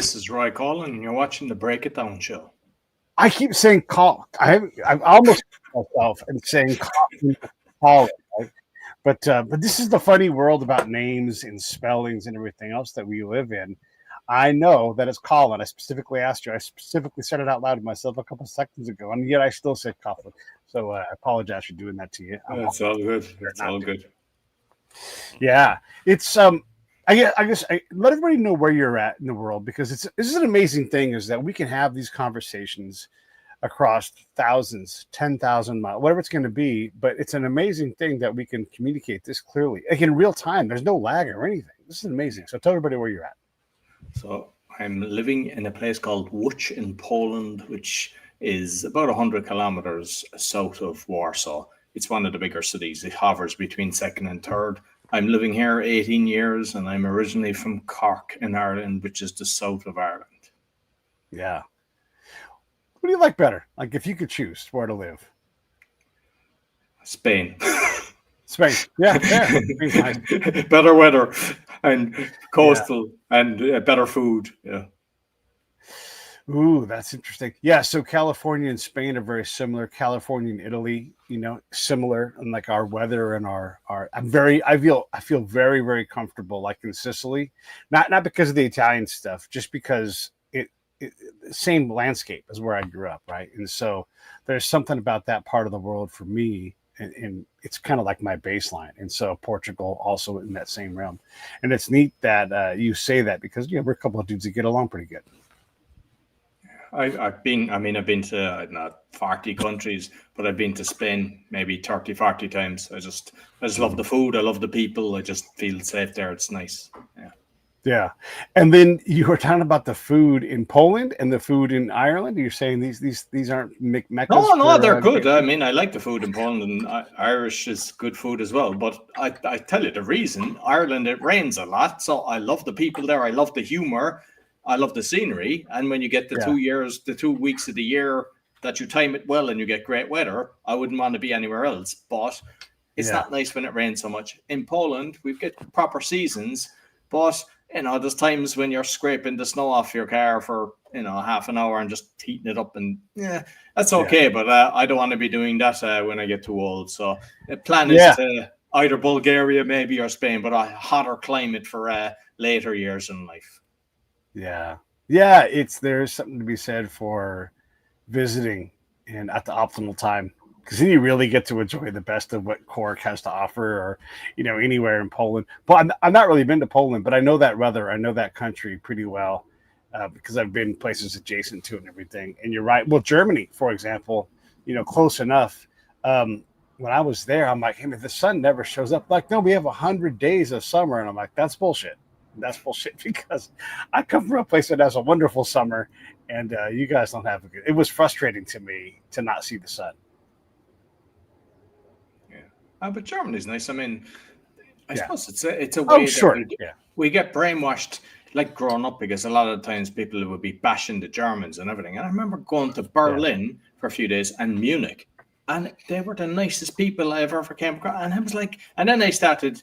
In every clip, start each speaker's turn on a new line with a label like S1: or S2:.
S1: This is Roy Coughlan, and you're watching the Break It Down show.
S2: I keep saying call. I've almost myself and saying call. Right? But this is the funny world about names and spellings and everything else that we live in. I know that it's Colin. I specifically asked you. I specifically said it out loud to myself a couple of seconds ago, and yet I still said Coughlan. So I apologize for doing that to you.
S1: It's all good. It's all good.
S2: Yeah, it's I guess let everybody know where you're at in the world, because this is an amazing thing, is that we can have these conversations across thousands, 10,000 miles, whatever it's going to be. But it's an amazing thing that we can communicate this clearly, like in real time. There's no lag or anything. This is amazing. So tell everybody where you're at.
S1: So I'm living in a place called Łódź in Poland, which is about 100 kilometers south of Warsaw. It's one of the bigger cities. It hovers between second and third. I'm living here 18 years, and I'm originally from Cork in Ireland, which is the south of Ireland.
S2: Yeah. What do you like better? Like, if you could choose where to live?
S1: Spain.
S2: Spain. Yeah, nice.
S1: Better weather and coastal and better food. Yeah.
S2: Ooh, that's interesting. Yeah, so California and Spain are very similar. California and Italy, similar, and like our weather and our I feel very, very comfortable, like in Sicily. Not because of the Italian stuff, just because it same landscape as where I grew up, right? And so there's something about that part of the world for me, and it's kind of like my baseline. And so Portugal also in that same realm. And it's neat that you say that, because we're a couple of dudes that get along pretty good.
S1: I've been to not 40 countries, but I've been to Spain maybe 30, 40 times. I just love the food. I love the people. I just feel safe there. It's nice. Yeah.
S2: Yeah. And then you were talking about the food in Poland and the food in Ireland. You're saying these aren't meccas?
S1: No, they're good. I mean, I like the food in Poland, and Irish is good food as well. But I tell you the reason, Ireland, it rains a lot. So I love the people there. I love the humor. I love the scenery. And when you get the 2 weeks of the year that you time it well and you get great weather, I wouldn't want to be anywhere else. But it's not nice when it rains so much. In Poland, we get proper seasons, but there's times when you're scraping the snow off your car for half an hour and just heating it up, and that's okay. But I don't want to be doing that when I get too old. So the plan is to either Bulgaria maybe or Spain, but a hotter climate for later years in life.
S2: Yeah. There's something to be said for visiting and at the optimal time, because then you really get to enjoy the best of what Cork has to offer, or anywhere in Poland. But I've not really been to Poland, but I know that weather, I know that country pretty well, because I've been places adjacent to it and everything. And you're right. Well, Germany, for example, close enough. When I was there, I'm like, hey, the sun never shows up. Like, no, we have 100 days of summer, and I'm like, that's bullshit. That's bullshit, because I come from a place that has a wonderful summer, and you guys don't have a good. It was frustrating to me to not see the sun.
S1: Yeah, but Germany's nice. I mean, I suppose it's a way that we get brainwashed, like growing up, because a lot of times people would be bashing the Germans and everything. And I remember going to Berlin for a few days and Munich, and they were the nicest people I've ever came across. And I was like, and then I started,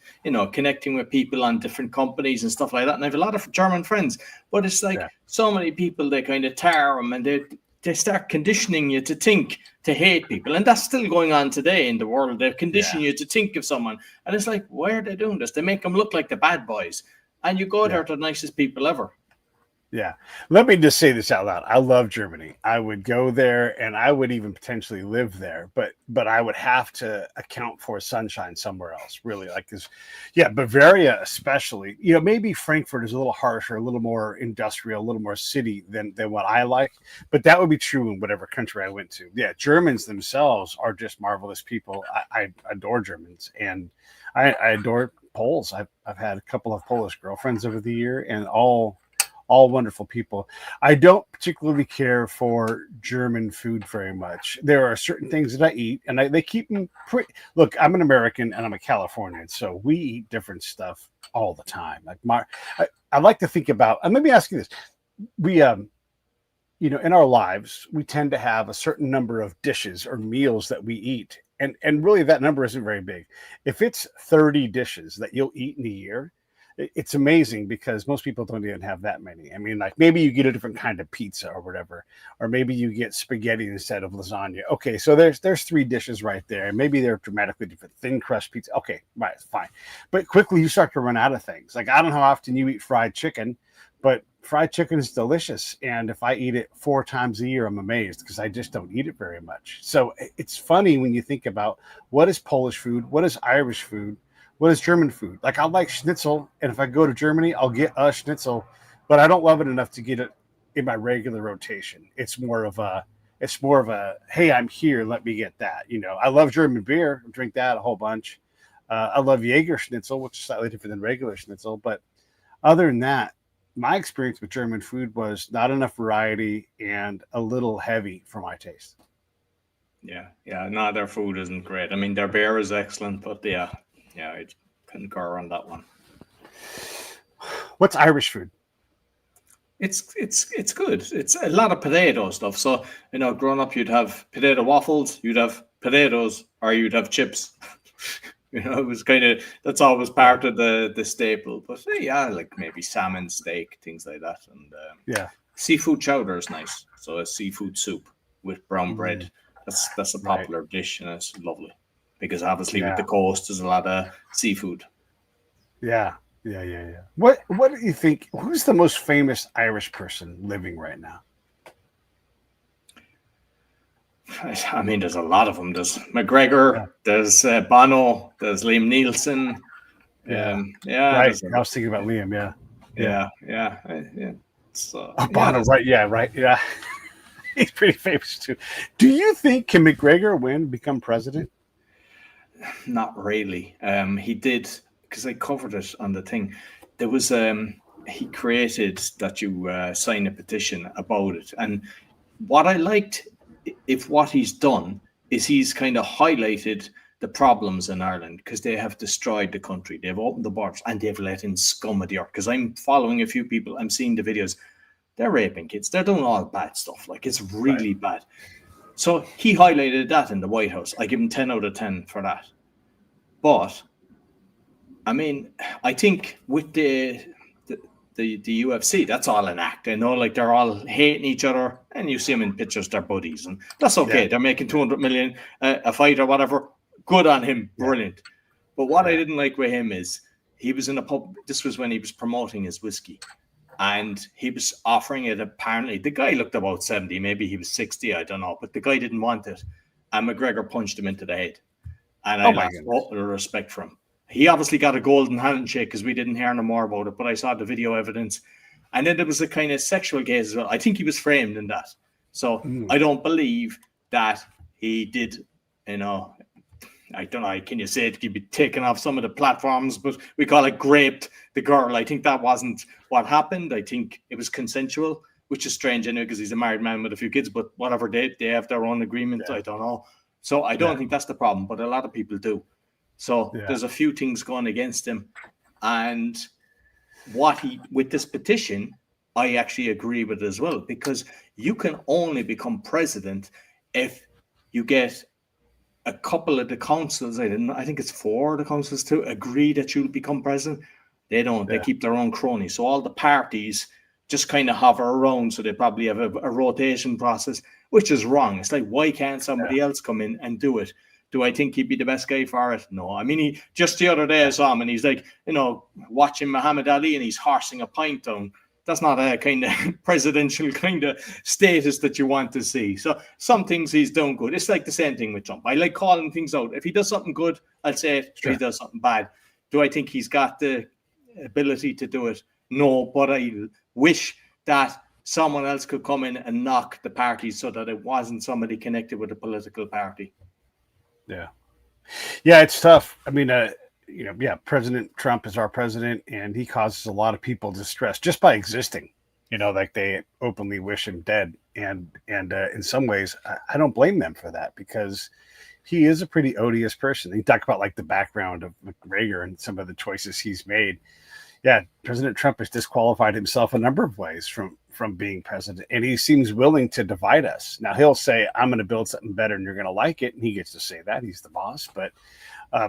S1: connecting with people on different companies and stuff like that. And I have a lot of German friends, but it's like so many people, they kind of tar them, and they start conditioning you to hate people. And that's still going on today in the world. They condition you to think of someone. And it's like, why are they doing this? They make them look like the bad boys. And you go there to the nicest people ever.
S2: Yeah. Let me just say this out loud. I love Germany. I would go there, and I would even potentially live there, but I would have to account for sunshine somewhere else, really. Like this. Yeah. Bavaria, especially, maybe Frankfurt is a little harsher, a little more industrial, a little more city than what I like, but that would be true in whatever country I went to. Yeah. Germans themselves are just marvelous people. I adore Germans, and I adore Poles. I've had a couple of Polish girlfriends over the year, and all wonderful people. I don't particularly care for German food very much. There are certain things that I eat, and they keep me pretty. Look, I'm an American and I'm a Californian, so we eat different stuff all the time. Like I like to think about, and let me ask you this. We, in our lives, we tend to have a certain number of dishes or meals that we eat. And really that number isn't very big. If it's 30 dishes that you'll eat in a year, it's amazing because most people don't even have that many. I mean, like maybe you get a different kind of pizza or whatever, or maybe you get spaghetti instead of lasagna. Okay, so there's 3 dishes right there. Maybe they're dramatically different. Thin crust pizza. Okay, right, fine. But quickly you start to run out of things. Like I don't know how often you eat fried chicken, but fried chicken is delicious. And if I eat it 4 times a year, I'm amazed because I just don't eat it very much. So it's funny when you think about what is Polish food, what is Irish food, what is German food? Like I like schnitzel, and if I go to Germany, I'll get a schnitzel, but I don't love it enough to get it in my regular rotation. It's more of a, hey, I'm here, let me get that. You know, I love German beer, drink that a whole bunch. I love Jaeger schnitzel, which is slightly different than regular schnitzel. But other than that, my experience with German food was not enough variety and a little heavy for my taste.
S1: Yeah, no, their food isn't great. I mean, their beer is excellent, but yeah, I concur on that one.
S2: What's Irish food?
S1: It's good. It's a lot of potato stuff. So, you know, growing up, you'd have potato waffles, you'd have potatoes, or you'd have chips. You know, it was kind of, that's always part of the staple. But yeah, like maybe salmon, steak, things like that. And seafood chowder is nice. So a seafood soup with brown bread. That's a popular dish, and it's lovely because obviously with the coast, there's a lot of seafood.
S2: Yeah. What do you think? Who's the most famous Irish person living right now?
S1: I mean, there's a lot of them. There's McGregor, there's Bono, there's Liam Neeson.
S2: Right. I was thinking about Liam.
S1: Yeah. So,
S2: Bono, right? Yeah. He's pretty famous too. Do you think can McGregor become president?
S1: Not really. He did, because I covered it on the thing. There was he created that you sign a petition about it, and what I liked, if what he's done is he's kind of highlighted the problems in Ireland because they have destroyed the country. They've opened the borders and they've let in scum of the earth. Because I'm following a few people, I'm seeing the videos. They're raping kids. They're doing all bad stuff. Like it's really bad. So he highlighted that in the White House. I give him 10 out of 10 for that. But I mean, I think with the UFC, that's all an act. I know, like they're all hating each other, and you see them in pictures, they're buddies, and that's okay. They're making 200 million a fight or whatever. Good on him, brilliant. But what I didn't like with him is he was in a pub. This was when he was promoting his whiskey, and he was offering it. Apparently, the guy looked about 70, maybe he was 60, I don't know, but the guy didn't want it, and McGregor punched him into the head. And I lost all the respect for him. He obviously got a golden handshake because we didn't hear no more about it, but I saw the video evidence. And then there was a kind of sexual case as well. I think he was framed in that. So I don't believe that he did, you know, I don't know, can you say it could be taken off some of the platforms, but we call it raped the girl. I think that wasn't what happened. I think it was consensual, which is strange anyway because he's a married man with a few kids, but whatever, they have their own agreement. I don't know. So I don't think that's the problem, but a lot of people do. So there's a few things going against him. And with this petition, I actually agree with it as well, because you can only become president if you get a couple of the councils, I think it's 4 of the councils to agree that you'll become president. They don't, they keep their own cronies. So all the parties just kind of hover around. So they probably have a rotation process, which is wrong. It's like, why can't somebody else come in and do it? Do I think he'd be the best guy for it? No. I mean, he just the other day I saw him and he's like, you know, watching Muhammad Ali and he's horsing a pint down. That's not a kind of presidential kind of status that you want to see. So some things he's done good. It's like the same thing with Trump. I like calling things out. If he does something good, I'll say it. If he does something bad, do I think he's got the ability to do it? No, but I wish that someone else could come in and knock the party so that it wasn't somebody connected with a political party.
S2: Yeah, it's tough. I mean, President Trump is our president, and he causes a lot of people distress just by existing. You know, like they openly wish him dead, and in some ways, I don't blame them for that because he is a pretty odious person. You talk about like the background of McGregor and some of the choices he's made. Yeah, President Trump has disqualified himself a number of ways from being president, and he seems willing to divide us. Now he'll say, "I'm going to build something better, and you're going to like it," and he gets to say that he's the boss. But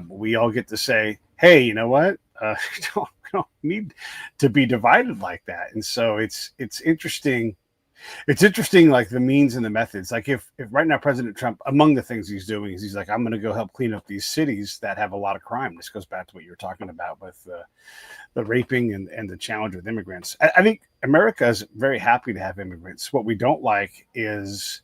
S2: we all get to say, "Hey, you know what? We don't need to be divided like that. And so it's interesting. It's interesting, like the means and the methods. Like if right now President Trump, among the things he's doing is he's like, I'm going to go help clean up these cities that have a lot of crime. This goes back to what you were talking about with the raping and the challenge with immigrants. I think America is very happy to have immigrants. What we don't like is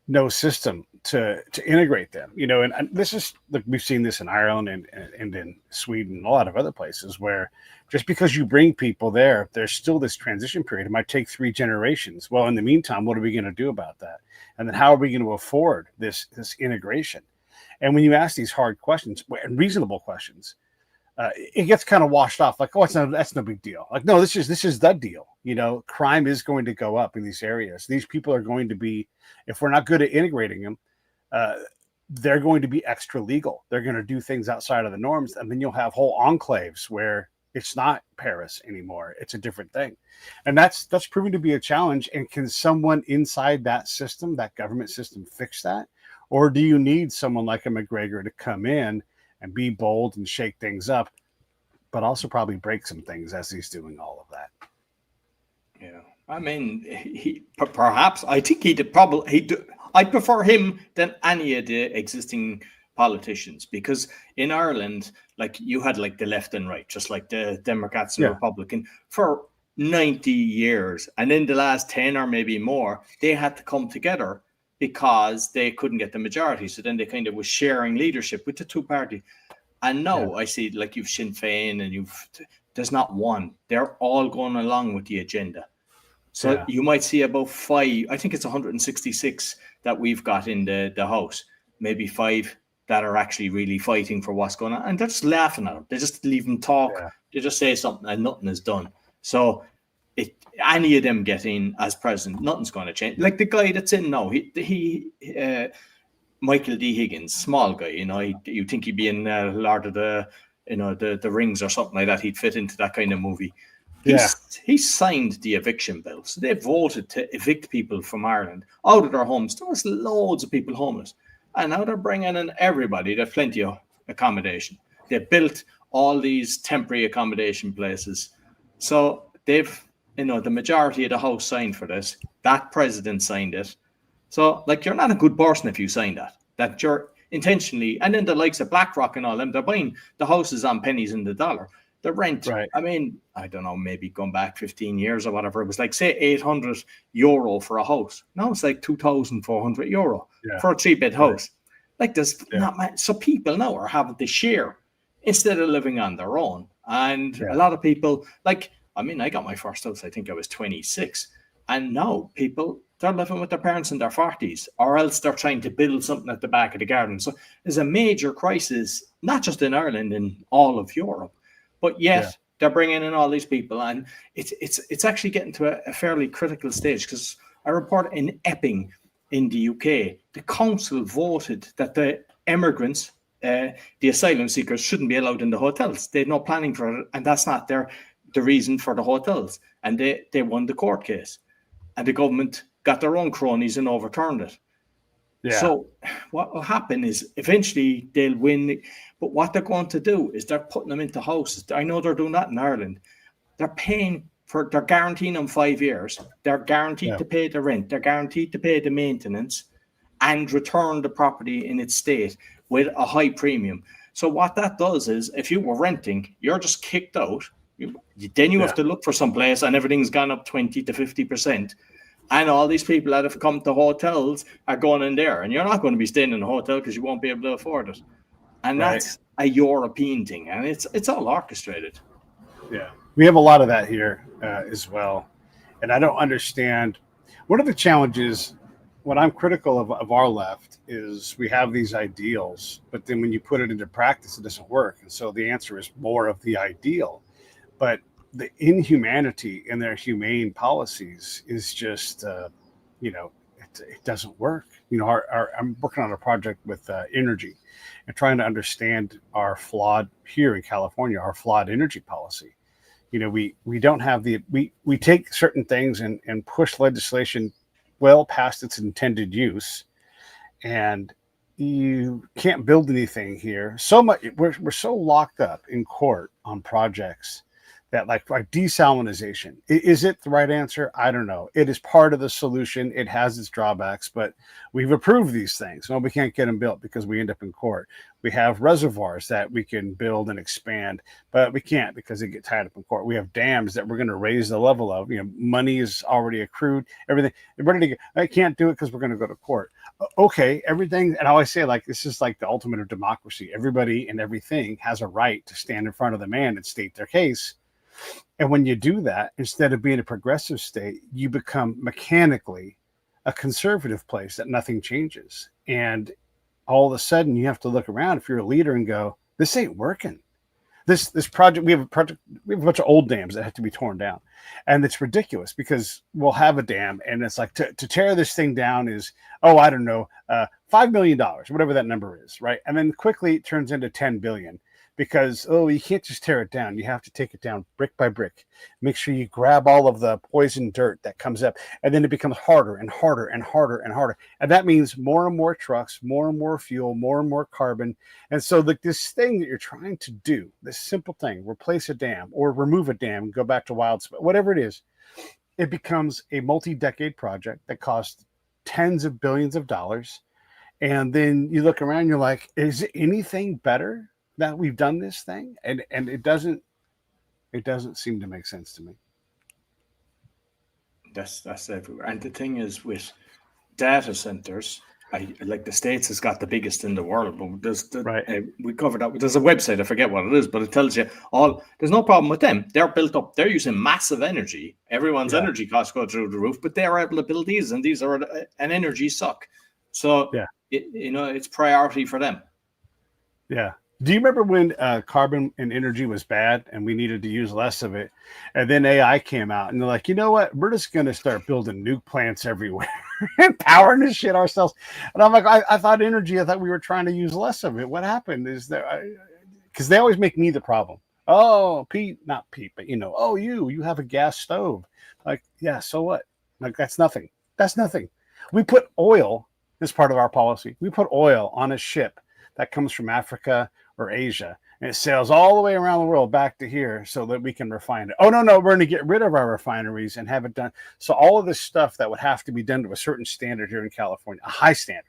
S2: no system to integrate them, and this is, look, we've seen this in Ireland and in Sweden and a lot of other places where just because you bring people there, there's still this transition period. It might take 3 generations. Well, in the meantime, what are we going to do about that? And then how are we going to afford this integration? And when you ask these hard questions and reasonable questions, it gets kind of washed off like, oh, that's no big deal. Like, no, this is the deal. Crime is going to go up in these areas. These people are going to be, if we're not good at integrating them, they're going to be extra legal. They're going to do things outside of the norms. And then you'll have whole enclaves where it's not Paris anymore. It's a different thing. And that's proving to be a challenge. And can someone inside that system, that government system, fix that? Or do you need someone like a McGregor to come in and be bold and shake things up, but also probably break some things as he's doing all of that?
S1: Yeah, I mean, he perhaps, I think I'd prefer him than any of the existing politicians, because in Ireland, like, you had like the left and right, just like the Democrats and Republican for 90 years, and in the last 10 or maybe more, they had to come together because they couldn't get the majority. So then they kind of was sharing leadership with the two party. And now I see, like, you've Sinn Féin and there's not one. They're all going along with the agenda. So you might see about 5, I think it's 166 that we've got in the House, maybe 5 that are actually really fighting for what's going on. And they're just laughing at them. They just leave them talk. Yeah. They just say something and nothing is done. So any of them get in as president, nothing's going to change. Like the guy that's in now, he Michael D. Higgins, small guy, you think he'd be in Lord of the Rings or something like that. He'd fit into that kind of movie. He signed the eviction bill. So they voted to evict people from Ireland out of their homes. There was loads of people homeless. And now they're bringing in everybody. There's plenty of accommodation. They built all these temporary accommodation places. So they've, the majority of the House signed for this. That president signed it. So, like, you're not a good person if you sign that you're intentionally, and then the likes of BlackRock and all them, they're buying the houses on pennies in the dollar. The rent, I mean, I don't know, maybe going back 15 years or whatever, it was like, say, €800 for a house. Now it's like €2,400 for a 3-bed house. Like, there's not much. So people now are having to share instead of living on their own. And a lot of people, like, I mean, I got my first house, I think I was 26. And now people, they're living with their parents in their 40s, or else they're trying to build something at the back of the garden. So there's a major crisis, not just in Ireland, in all of Europe. But yet they're bringing in all these people. And it's actually getting to a fairly critical stage, because I report in Epping in the UK, the council voted that the immigrants, the asylum seekers, shouldn't be allowed in the hotels. They had no planning for it, and that's not the reason for the hotels. And they won the court case. And the government got their own cronies and overturned it. Yeah. So what will happen is eventually they'll win. But what they're going to do is they're putting them into houses. I know they're doing that in Ireland. They're guaranteeing them 5 years. They're guaranteed to pay the rent. They're guaranteed to pay the maintenance and return the property in its state with a high premium. So what that does is, if you were renting, you're just kicked out. Then you have to look for some place, and everything's gone up 20 to 50%. And all these people that have come to hotels are going in there, and you're not going to be staying in a hotel because you won't be able to afford it. And that's a European thing, and it's all orchestrated.
S2: Yeah, we have a lot of that here as well. And I don't understand. One of the challenges, what I'm critical of our left, is we have these ideals, but then when you put it into practice, it doesn't work. And so the answer is more of the ideal. But the inhumanity in their humane policies is just, it doesn't work. I'm working on a project with energy and trying to understand our flawed energy policy. We don't have we take certain things and push legislation well past its intended use. And you can't build anything here. So much we're so locked up in court on projects that like desalinization. Is it the right answer? I don't know. It is part of the solution. It has its drawbacks, but we've approved these things. No, we can't get them built because we end up in court. We have reservoirs that we can build and expand, but we can't because they get tied up in court. We have dams that we're going to raise the level of. Money is already accrued. Everything. Ready to go. I can't do it because we're going to go to court. Okay, everything. And I always say, like, this is like the ultimate of democracy. Everybody and everything has a right to stand in front of the man and state their case. And when you do that, instead of being a progressive state, you become mechanically a conservative place that nothing changes. And all of a sudden you have to look around if you're a leader and go, this ain't working. This project, we have a bunch of old dams that have to be torn down. And it's ridiculous because we'll have a dam and it's like to tear this thing down is, I don't know, $5 million, whatever that number is, right? And then quickly it turns into 10 billion. Because, you can't just tear it down. You have to take it down brick by brick. Make sure you grab all of the poison dirt that comes up. And then it becomes harder and harder and harder and harder. And that means more and more trucks, more and more fuel, more and more carbon. And so this thing that you're trying to do, this simple thing, replace a dam or remove a dam and go back to wild spot, whatever it is, it becomes a multi-decade project that costs tens of billions of dollars. And then you look around, you're like, is it anything better that we've done this thing? And it doesn't seem to make sense to me.
S1: That's everywhere. And the thing is with data centers, like the States has got the biggest in the world, but we covered that. There's a website, I forget what it is, but it tells you there's no problem with them. They're built up, they're using massive energy. Everyone's energy costs go through the roof, but they're able to build these, and these are an energy suck. So it's priority for them.
S2: Yeah. Do you remember when carbon and energy was bad and we needed to use less of it? And then AI came out and they're like, you know what? We're just going to start building nuke plants everywhere and powering this shit ourselves. And I'm like, I thought we were trying to use less of it. What happened is that because they always make me the problem. Oh, Pete, not Pete, but you have a gas stove. Like, yeah, so what? Like, that's nothing. That's nothing. We put oil as part of our policy. We put oil on a ship that comes from Africa or Asia, and it sails all the way around the world back to here so that we can refine it. Oh, no, we're going to get rid of our refineries and have it done. So all of this stuff that would have to be done to a certain standard here in California, a high standard,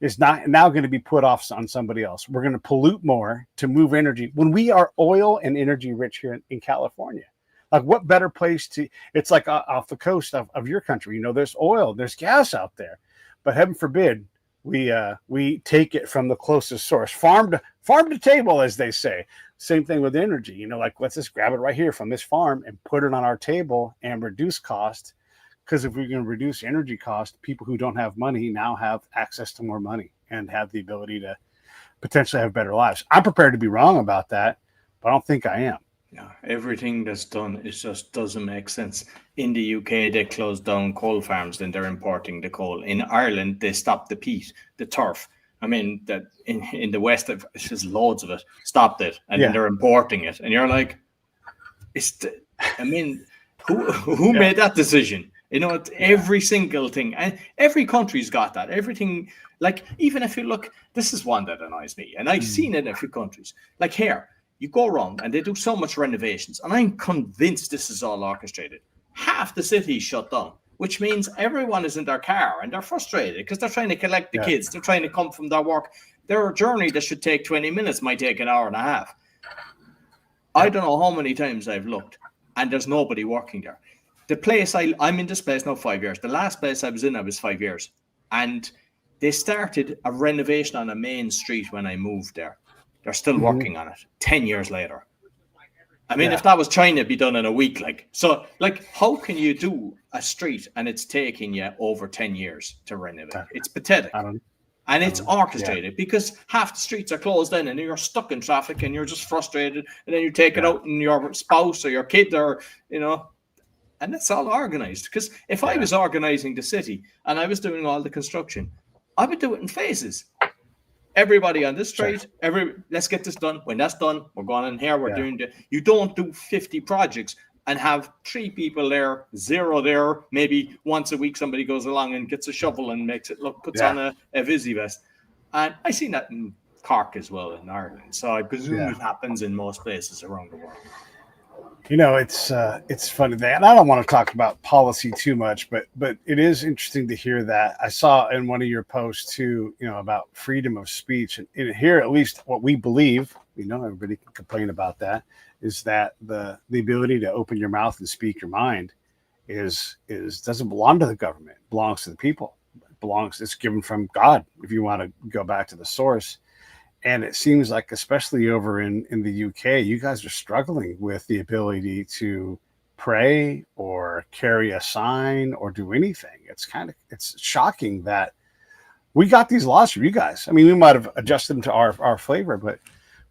S2: is not now going to be put off on somebody else. We're going to pollute more to move energy when we are oil and energy rich here in California. Like, what better place it's like off the coast of your country. There's oil, there's gas out there, but heaven forbid, we take it from the closest source, farm to table, as they say. Same thing with energy. Like, let's just grab it right here from this farm and put it on our table and reduce cost. Because if we're going to reduce energy cost, people who don't have money now have access to more money and have the ability to potentially have better lives. I'm prepared to be wrong about that, but I don't think I am.
S1: Yeah, everything that's done, it just doesn't make sense. In the UK, they closed down coal farms, then they're importing the coal. In Ireland, they stopped the peat, the turf. I mean, that in the West, it's just loads of it, stopped it, and then they're importing it. And you're like, who made that decision? It's every single thing. And every country's got that. Everything, like, even if you look, this is one that annoys me, and I've seen it in a few countries. Like here, you go around and they do so much renovations, and I'm convinced this is all orchestrated. Half the city shut down, which means everyone is in their car and they're frustrated because they're trying to collect the kids. They're trying to come from their work. Their journey that should take 20 minutes might take an hour and a half. I don't know how many times I've looked and there's nobody working there. The place I'm in this place now 5 years. The last place I was in, I was 5 years. And they started a renovation on a main street when I moved there. They're still working on it 10 years later. I mean, if that was trying to be done in a week, how can you do a street and it's taking you over 10 years to renovate? It's pathetic. And it's orchestrated because half the streets are closed in and you're stuck in traffic and you're just frustrated. And then you take it out on your spouse or your kid or, and it's all organized. Because if I was organizing the city and I was doing all the construction, I would do it in phases. Everybody on this street, let's get this done. When that's done, we're going in here. We're doing you don't do 50 projects and have 3 people there, 0 there. Maybe once a week somebody goes along and gets a shovel and makes it puts on a Visi vest. And I seen that in Cork as well in Ireland. So I presume
S2: Yeah.
S1: it happens in most places around the world.
S2: It's funny that, and I don't want to talk about policy too much, but it is interesting to hear that. I saw in one of your posts too, about freedom of speech, and here at least what we believe, everybody can complain about that, is that the ability to open your mouth and speak your mind is doesn't belong to the government. It belongs to the people. It's given from God, if you want to go back to the source. And it seems like, especially over in the UK, you guys are struggling with the ability to pray or carry a sign or do anything. It's shocking that we got these laws from you guys. I mean, we might have adjusted them to our flavor, but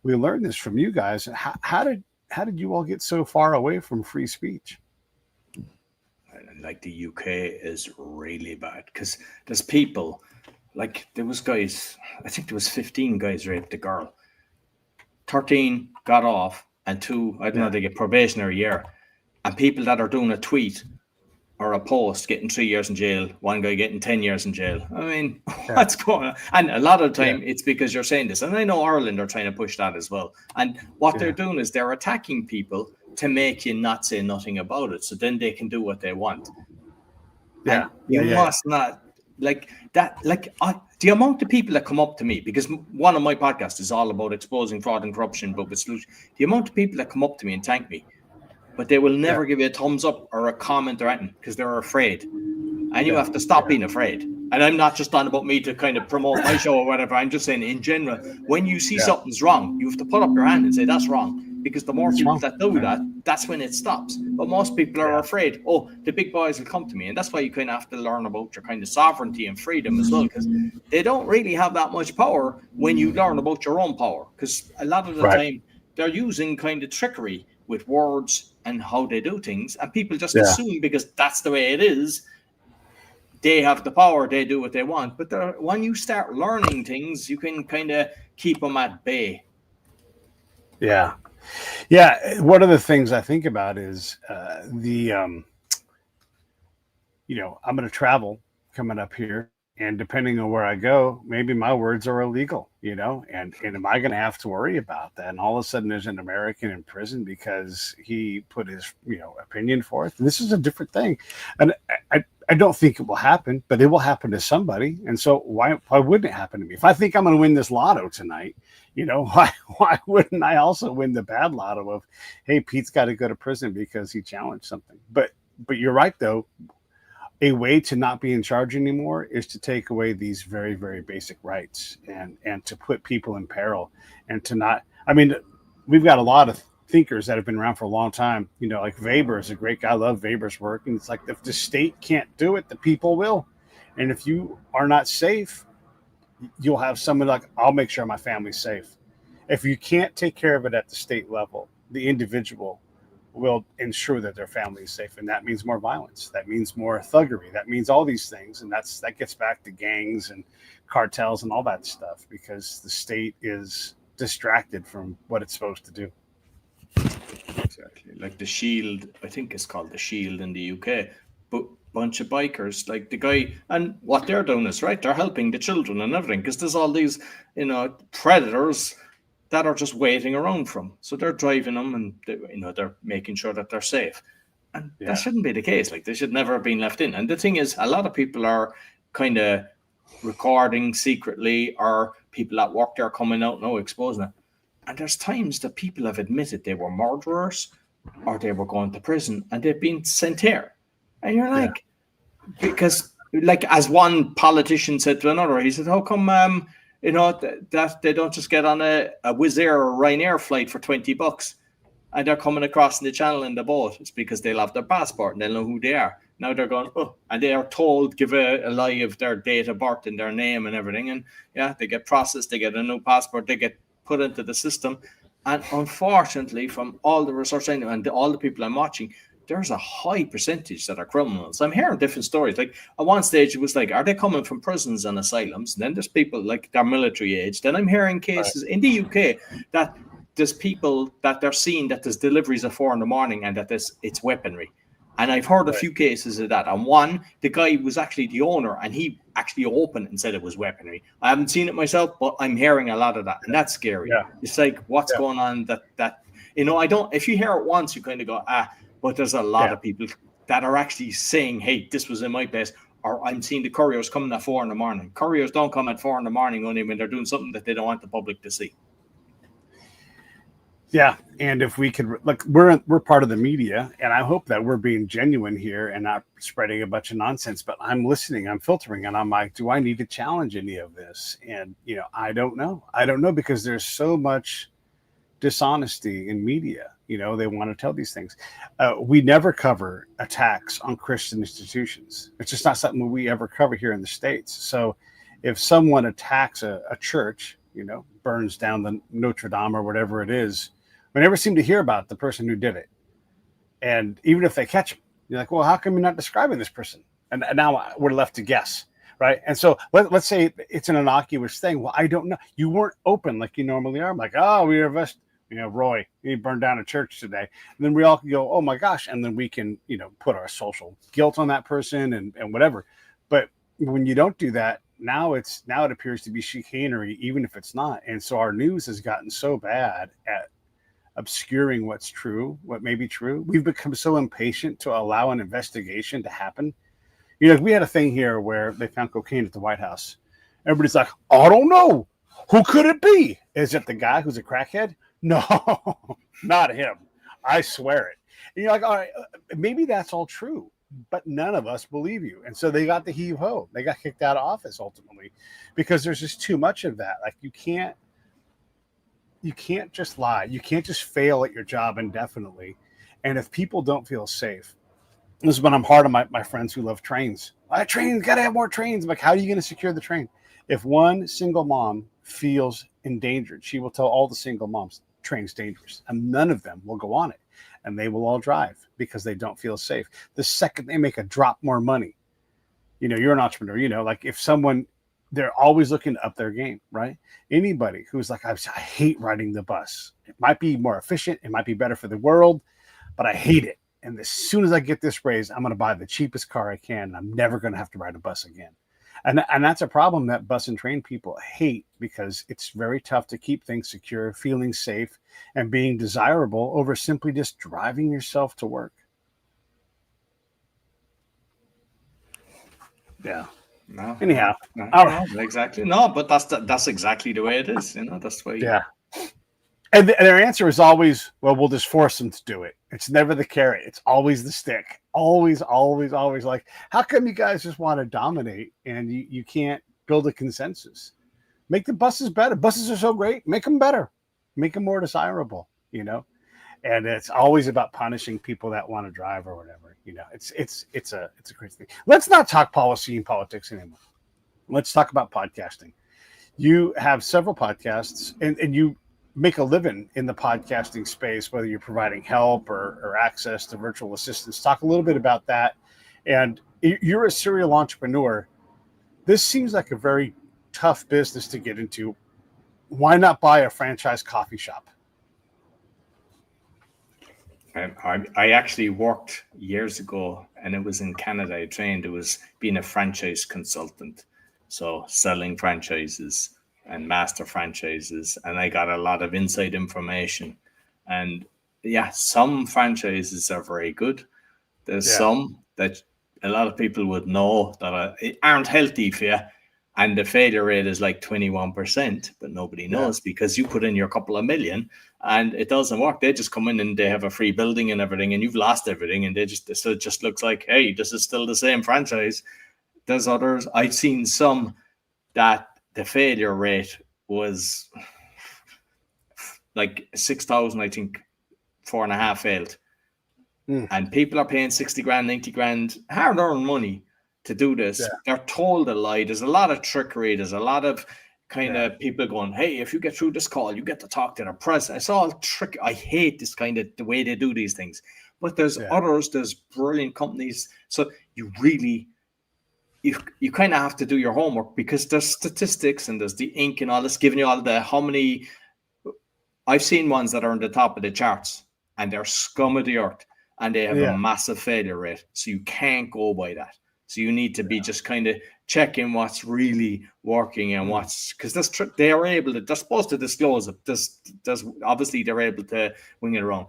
S2: we learned this from you guys. How did you all get so far away from free speech?
S1: Like the UK is really bad because there's people. Like there was guys, I think there was 15 guys raped a girl. 13 got off, and 2, I don't know, they get probationary year. And people that are doing a tweet or a post getting 3 years in jail, one guy getting 10 years in jail. I mean, what's going on? And a lot of the time it's because you're saying this. And I know Ireland are trying to push that as well. And what they're doing is they're attacking people to make you not say nothing about it. So then they can do what they want. Yeah. You must not. Like that, the amount of people that come up to me, because one of my podcasts is all about exposing fraud and corruption, but with solutions. The amount of people that come up to me and thank me, but they will never give you a thumbs up or a comment or anything because they're afraid. And you have to stop being afraid. And I'm not just on about me to kind of promote my show or whatever. I'm just saying in general, when you see something's wrong, you have to put up your hand and say that's wrong. Because the more people that do that, that's when it stops. But most people are afraid, the big boys will come to me. And that's why you kind of have to learn about your kind of sovereignty and freedom as well. Because they don't really have that much power when you learn about your own power. Because a lot of the time, they're using kind of trickery with words and how they do things. And people just assume because that's the way it is, they have the power, they do what they want. But when you start learning things, you can kind of keep them at bay.
S2: Yeah. One of the things I think about is I'm going to travel coming up here, and depending on where I go, maybe my words are illegal, and am I going to have to worry about that? And all of a sudden there's an American in prison because he put his, opinion forth. And this is a different thing. And I don't think it will happen, but it will happen to somebody. And so why wouldn't it happen to me? If I think I'm going to win this lotto tonight, why wouldn't I also win the bad lotto of, hey, Pete's got to go to prison because he challenged something? But you're right, though. A way to not be in charge anymore is to take away these very, very basic rights and to put people in peril and to not. I mean, we've got a lot of thinkers that have been around for a long time. Like Weber is a great guy. I love Weber's work. And it's like, if the state can't do it, the people will. And if you are not safe, you'll have someone like, I'll make sure my family's safe. If you can't take care of it at the state level, the individual will ensure that their family is safe. And that means more violence. That means more thuggery. That means all these things. And that gets back to gangs and cartels and all that stuff, because the state is distracted from what it's supposed to do.
S1: Exactly. Like the Shield, I think it's called the Shield in the UK, but bunch of bikers, like the guy, and what they're doing is right, they're helping the children and everything, because there's all these, predators that are just waiting around for them. So they're driving them and they're making sure that they're safe. And that shouldn't be the case. Like, they should never have been left in. And the thing is, a lot of people are kind of recording secretly, or people at work, they're coming out now exposing it. And there's times that people have admitted they were murderers or they were going to prison and they've been sent here. And you're like, because, like, as one politician said to another, he said, how come, that they don't just get on a Wizz Air or Ryanair flight for $20 and they're coming across in the channel in the boat? It's because they'll have their passport and they'll know who they are. Now they're going, and they are told, give a lie of their date of birth and their name and everything. And they get processed, they get a new passport, they get put into the system. And unfortunately, from all the research I know and all the people I'm watching, there's a high percentage that are criminals. I'm hearing different stories. Like, at one stage, it was like, are they coming from prisons and asylums? And then there's people like they're military age. Then I'm hearing cases in the UK that there's people that they're seeing that there's deliveries at 4 a.m. and that it's weaponry. And I've heard a
S2: Right.
S1: few cases of that. And one, the guy was actually the owner, and he actually opened and said it was weaponry. I haven't seen it myself, but I'm hearing a lot of that, and that's scary.
S2: Yeah.
S1: It's like, what's
S2: Yeah.
S1: going on? That I don't. If you hear it once, you kind of go, but there's a lot of people that are actually saying, hey, this was in my place. Or I'm seeing the couriers coming at 4 a.m. Couriers don't come at 4 a.m. only when they're doing something that they don't want the public to see.
S2: Yeah, and if we could, like, we're part of the media, and I hope that we're being genuine here and not spreading a bunch of nonsense. But I'm listening, I'm filtering, and I'm like, do I need to challenge any of this? And I don't know because there's so much dishonesty in media. They want to tell these things. We never cover attacks on Christian institutions. It's just not something we ever cover here in the States. So if someone attacks a church, burns down the Notre Dame or whatever it is, we never seem to hear about the person who did it. And even if they catch him, you're like, well, how come you're not describing this person? And now we're left to guess, right? And so let's say it's an innocuous thing. Well, I don't know. You weren't open like you normally are. I'm like, oh, we were Roy, he burned down a church today. And then we all can go, oh my gosh. And then we can, put our social guilt on that person and whatever. But when you don't do that, now it appears to be chicanery, even if it's not. And so our news has gotten so bad at obscuring what's true, what may be true. We've become so impatient to allow an investigation to happen. We had a thing here where they found cocaine at the White House. Everybody's like, oh, I don't know. Who could it be? Is it the guy who's a crackhead? No, not him. I swear it. And you're like, all right, maybe that's all true, but none of us believe you. And so they got the heave-ho. They got kicked out of office ultimately because there's just too much of that. Like you can't just lie. You can't just fail at your job indefinitely. And if people don't feel safe, this is when I'm hard on my friends who love trains. Trains, got to have more trains. I'm like, how are you going to secure the train? If one single mom feels endangered, she will tell all the single moms, train's dangerous. And none of them will go on it. And they will all drive because they don't feel safe. The second they make a drop more money, you're an entrepreneur, like if someone, they're always looking to up their game, right? Anybody who's like, I hate riding the bus. It might be more efficient. It might be better for the world, but I hate it. And as soon as I get this raise, I'm going to buy the cheapest car I can. And I'm never going to have to ride a bus again. And that's a problem that bus and train people hate because it's very tough to keep things secure, feeling safe, and being desirable over simply just driving yourself to work. Yeah.
S1: No.
S2: Anyhow.
S1: No,
S2: All right.
S1: exactly. No, but that's exactly the way it is. That's the way.
S2: Yeah. And their answer is always, well, we'll just force them to do it. It's never the carrot. It's always the stick. Always, always, always. Like, how come you guys just want to dominate and you can't build a consensus? Make the buses better. Buses are so great. Make them better. Make them more desirable, And it's always about punishing people that want to drive or whatever. It's a crazy thing. Let's not talk policy and politics anymore. Let's talk about podcasting. You have several podcasts and you make a living in the podcasting space, whether you're providing help or access to virtual assistants. Talk a little bit about that. And you're a serial entrepreneur. This seems like a very tough business to get into. Why not buy a franchise coffee shop?
S1: I actually worked years ago, and it was in Canada. I trained. It was being a franchise consultant, so selling franchises and master franchises, and I got a lot of inside information. And yeah, some franchises are very good. There's some that a lot of people would know that aren't healthy for you, and the failure rate is like 21%, but nobody knows because you put in your couple of million and it doesn't work. They just come in and they have a free building and everything, and you've lost everything, and so it just looks like, hey, this is still the same franchise. There's others. I've seen some that the failure rate was like 6,000, I think 4.5 failed. And people are paying 60 grand, 90 grand, hard earned money to do this. Yeah. They're told a lie. There's a lot of trickery. There's a lot of kind of people going, hey, if you get through this call, you get to talk to the press. It's all trick. I hate this kind of the way they do these things. But there's others, there's brilliant companies. So you really, you kind of have to do your homework because there's statistics and there's the ink and all this giving you all the how many. I've seen ones that are on the top of the charts and they're scum of the earth. and they have a
S2: Yeah.
S1: massive failure rate. So you can't go by that. So you need to be just kind of checking what's really working and what's, because they are able to, they're supposed to disclose it. There's obviously they're able to wing it around.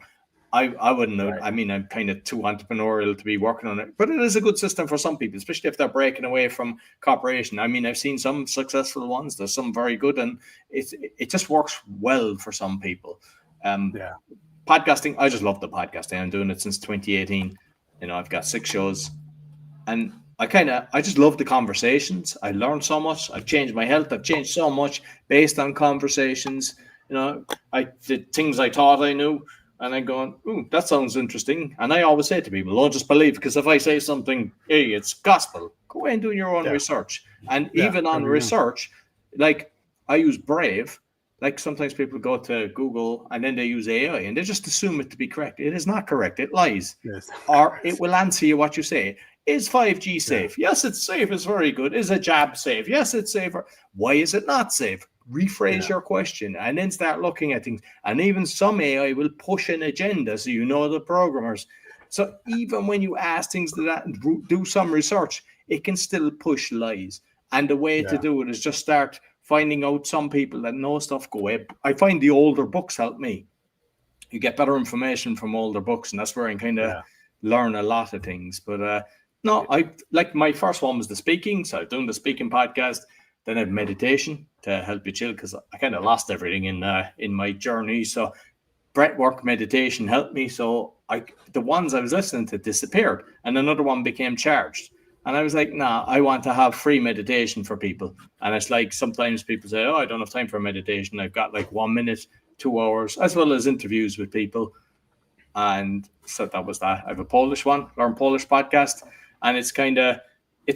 S1: I wouldn't know.
S2: Right.
S1: I mean, I'm kind of too entrepreneurial to be working on it, but it is a good system for some people, especially if they're breaking away from corporation. I mean, I've seen some successful ones. There's some very good, and it just works well for some people. Podcasting, I just love the podcasting. I'm doing it since 2018. I've got 6 shows, and I just love the conversations. I learned so much. I've changed my health. I've changed so much based on conversations. I did things I thought I knew. And I'm going, ooh, that sounds interesting. And I always say to people, don't just believe, because if I say something, hey, it's gospel, go away and do your own research. And even on research, like I use Brave. Like sometimes people go to Google and then they use AI and they just assume it to be correct. It is not correct. It lies. Yes. Or it will answer you what you say. Is 5G safe? Yes, it's safe. It's very good. Is a jab safe? Yes, it's safer. Why is it not safe? Rephrase your question and then start looking at things. And even some AI will push an agenda, so the programmers. So even when you ask things to that and do some research, it can still push lies. And the way to do it is just start finding out some people that know stuff. Go away. I find the older books help me. You get better information from older books, and that's where I kind of learn a lot of things. But I like my first one was the speaking. So I'm doing the speaking podcast. Then I have meditation to help you chill, because I kind of lost everything in my journey. So breathwork meditation helped me. So the ones I was listening to disappeared, and another one became charged. And I was like, nah, I want to have free meditation for people. And it's like sometimes people say, oh, I don't have time for meditation. I've got like 1 minute, 2 hours, as well as interviews with people. And so that was that. I have a Polish one, Learn Polish podcast. And it's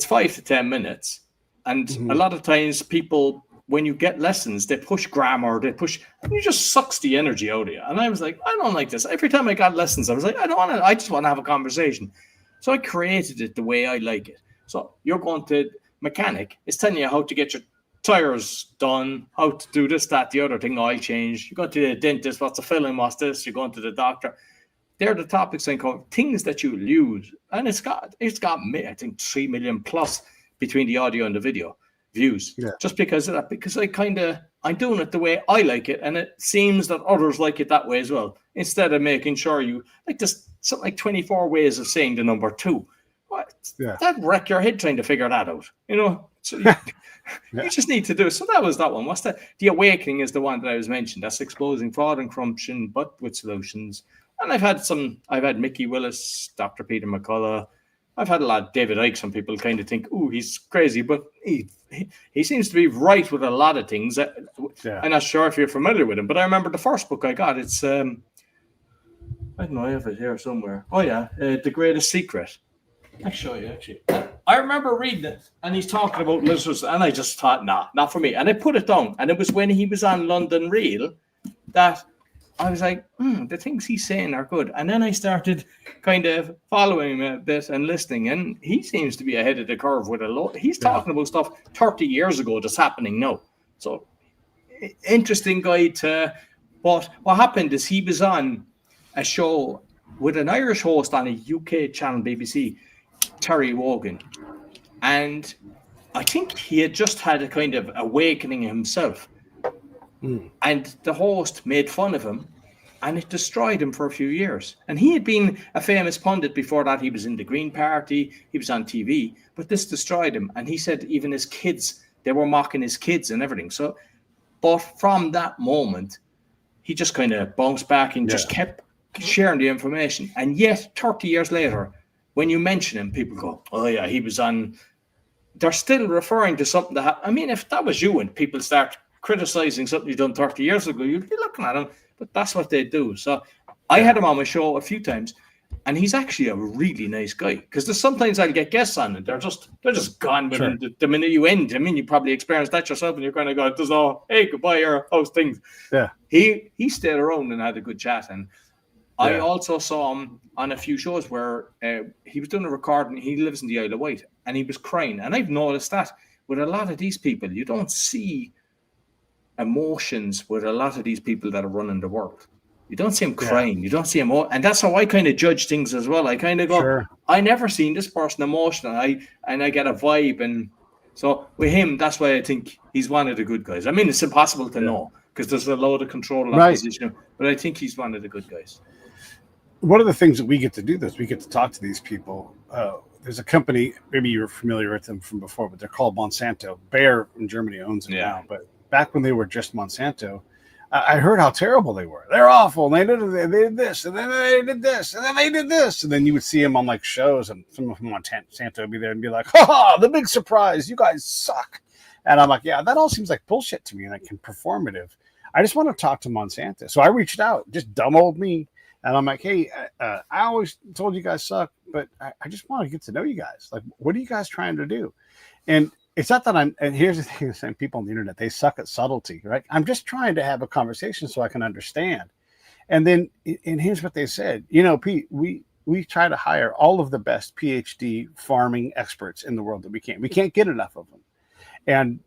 S1: 5 to 10 minutes. And a lot of times people, when you get lessons, they push grammar, and it just sucks the energy out of you. And I was like, I don't like this. Every time I got lessons, I was like, I just want to have a conversation. So I created it the way I like it. So you're going to mechanic, it's telling you how to get your tires done, how to do this, that, the other thing, oil change. You go to the dentist, what's the filling, what's this? You're going to the doctor. They're the topics I cover, things that you'll use. And it's got I think 3 million plus between the audio and the video views, just because of that, because I'm doing it the way I like it. And it seems that others like it that way as well. Instead of making sure you like this, something like 24 ways of saying the number 2. What? That'd wreck your head trying to figure that out, So you just need to do it. So that was that one. What's that? The Awakening is the one that I was mentioned. That's exposing fraud and corruption, but with solutions. And I've had Mickey Willis, Dr. Peter McCullough. I've had a lot of David Icke. Some people kind of think, oh, he's crazy, but he seems to be right with a lot of things. I'm not sure if you're familiar with him, but I remember the first book I got. It's, I don't know, I have it here somewhere. Oh, yeah, The Greatest Secret. I'll show you, actually. I remember reading it, and he's talking about lizards, and I just thought, nah, not for me. And I put it down, and it was when he was on London Real that I was like, the things he's saying are good. And then I started kind of following him a bit and listening, and he seems to be ahead of the curve with a lot. He's talking about stuff 30 years ago that's happening now. So interesting guy to, but what happened is he was on a show with an Irish host on a UK channel, BBC, Terry Wogan. And I think he had just had a kind of awakening himself. And the host made fun of him, and it destroyed him for a few years. And he had been a famous pundit before that. He was in the Green Party, he was on TV, but this destroyed him. And he said even his kids, they were mocking his kids and everything. So, but from that moment, he just kind of bounced back and just kept sharing the information. And yet, 30 years later, when you mention him, people go, oh yeah, he was on. They're still referring to something that happened. I mean, if that was you and people start criticizing something you've done 30 years ago, you'd be looking at him, but that's what they do. So I had him on my show a few times, and he's actually a really nice guy, because there's sometimes I'll get guests on and they're just gone within the minute you end. I mean, you probably experienced that yourself, and you're kind of going, there's no, hey, goodbye, or how's things? Yeah. He stayed around and had a good chat. And I also saw him on a few shows where he was doing a recording. He lives in the Isle of Wight, and he was crying. And I've noticed that with a lot of these people, you don't see emotions with a lot of these people that are running the world. You don't see him crying. You don't see him, and that's how I kind of judge things as well. I kind of go,
S2: Sure.
S1: I never seen this person emotional. I get a vibe, and so with him, that's why I think he's one of the good guys. I mean, it's impossible to know because there's a load of control on position, but I think he's one of the good guys.
S2: One of the things that we get to do this, we get to talk to these people. There's a company, maybe you're familiar with them from before, but they're called Monsanto. Bayer in Germany owns them now, but back when they were just Monsanto, I heard how terrible they were. They're awful. And they did this, and then they did this, and then they did this. And then you would see them on like shows, and someone from Monsanto would be there and be like, ha, the big surprise, you guys suck. And I'm like, yeah, that all seems like bullshit to me, like performative. I just want to talk to Monsanto. So I reached out, just dumb old me. And I'm like, hey, I always told you guys suck, but I just want to get to know you guys. Like, what are you guys trying to do? And it's not that and here's the thing, saying people on the internet, they suck at subtlety, right? I'm just trying to have a conversation so I can understand. And then, and here's what they said, Pete, we try to hire all of the best PhD farming experts in the world that we can. We can't get enough of them. And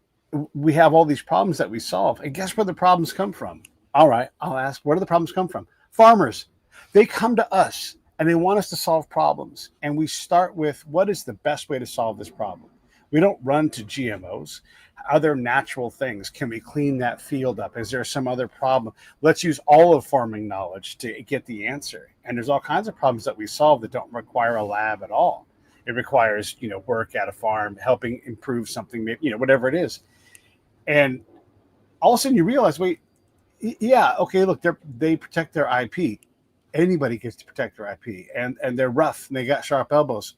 S2: we have all these problems that we solve. And guess where the problems come from? All right, I'll ask, where do the problems come from? Farmers. They come to us and they want us to solve problems. And we start with, what is the best way to solve this problem? We don't run to GMOs, other natural things. Can we clean that field up? Is there some other problem? Let's use all of farming knowledge to get the answer. And there's all kinds of problems that we solve that don't require a lab at all. It requires, work at a farm, helping improve something, whatever it is. And all of a sudden you realize, wait, yeah, okay, look, they protect their IP. Anybody gets to protect their IP, and they're rough and they got sharp elbows.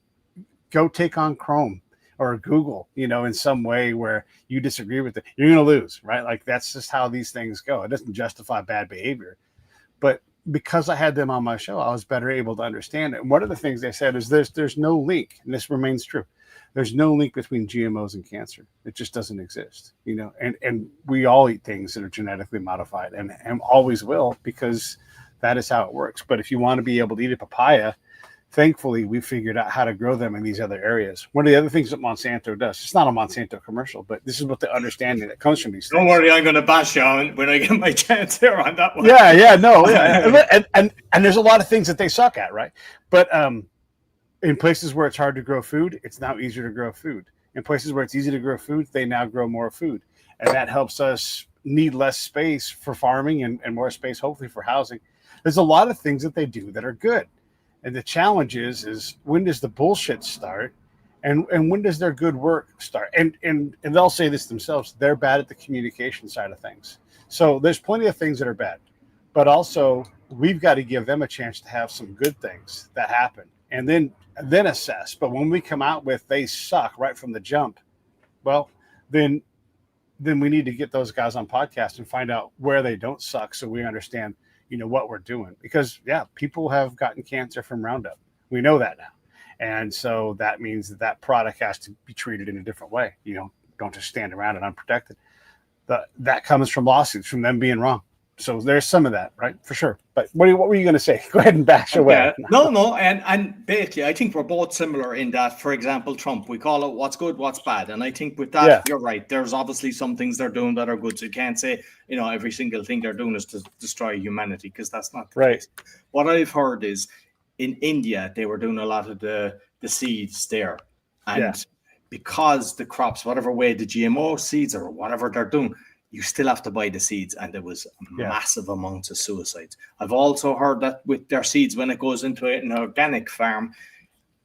S2: Go take on Chrome or Google, in some way where you disagree with it. You're going to lose, right? Like, that's just how these things go. It doesn't justify bad behavior. But because I had them on my show, I was better able to understand it. And one of the things they said is there's no link, and this remains true. There's no link between GMOs and cancer. It just doesn't exist, and we all eat things that are genetically modified and always will, because that is how it works. But if you want to be able to eat a papaya, thankfully, we figured out how to grow them in these other areas. One of the other things that Monsanto does, it's not a Monsanto commercial, but this is what the understanding that comes from these things.
S1: Don't worry, I'm going to bash you on when I get my chance here on that one.
S2: And there's a lot of things that they suck at, right? But in places where it's hard to grow food, it's now easier to grow food. In places where it's easy to grow food, they now grow more food. And that helps us need less space for farming and more space, hopefully, for housing. There's a lot of things that they do that are good. And the challenge is when does the bullshit start, and when does their good work start? And they'll say this themselves, they're bad at the communication side of things. So there's plenty of things that are bad, but also we've got to give them a chance to have some good things that happen, and then assess. But when we come out with they suck right from the jump, well, then we need to get those guys on podcast and find out where they don't suck, so we understand what we're doing. Because people have gotten cancer from Roundup. We know that now. And so that means that product has to be treated in a different way. Don't just stand around and unprotected. That comes from lawsuits, from them being wrong. So there's some of that, right? For sure. But what were you going to say? Go ahead and bash away.
S1: No. And basically, I think we're both similar in that, for example, Trump, we call it what's good, what's bad. And I think with that, You're right. There's obviously some things they're doing that are good. So you can't say, every single thing they're doing is to destroy humanity, because that's not the case. What I've heard is in India, they were doing a lot of the seeds there. And because the crops, whatever way the GMO seeds or whatever they're doing, you still have to buy the seeds, and there was massive amounts of suicides. I've also heard that with their seeds, when it goes into an organic farm,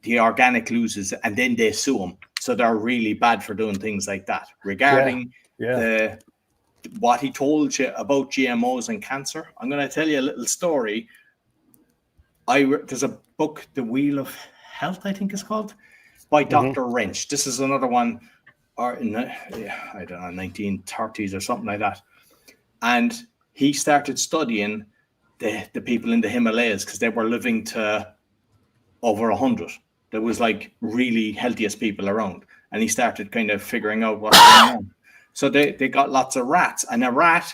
S1: the organic loses, and then they sue them. So they're really bad for doing things like that. Regarding what he told you about GMOs and cancer, I'm going to tell you a little story. There's a book, The Wheel of Health, I think it's called, by Dr. Wrench. This is another one, or in I don't know, 1930s or something like that. And he started studying the people in the Himalayas, because they were living to over 100. There was like really healthiest people around. And he started kind of figuring out what's going on. So they got lots of rats, and a rat,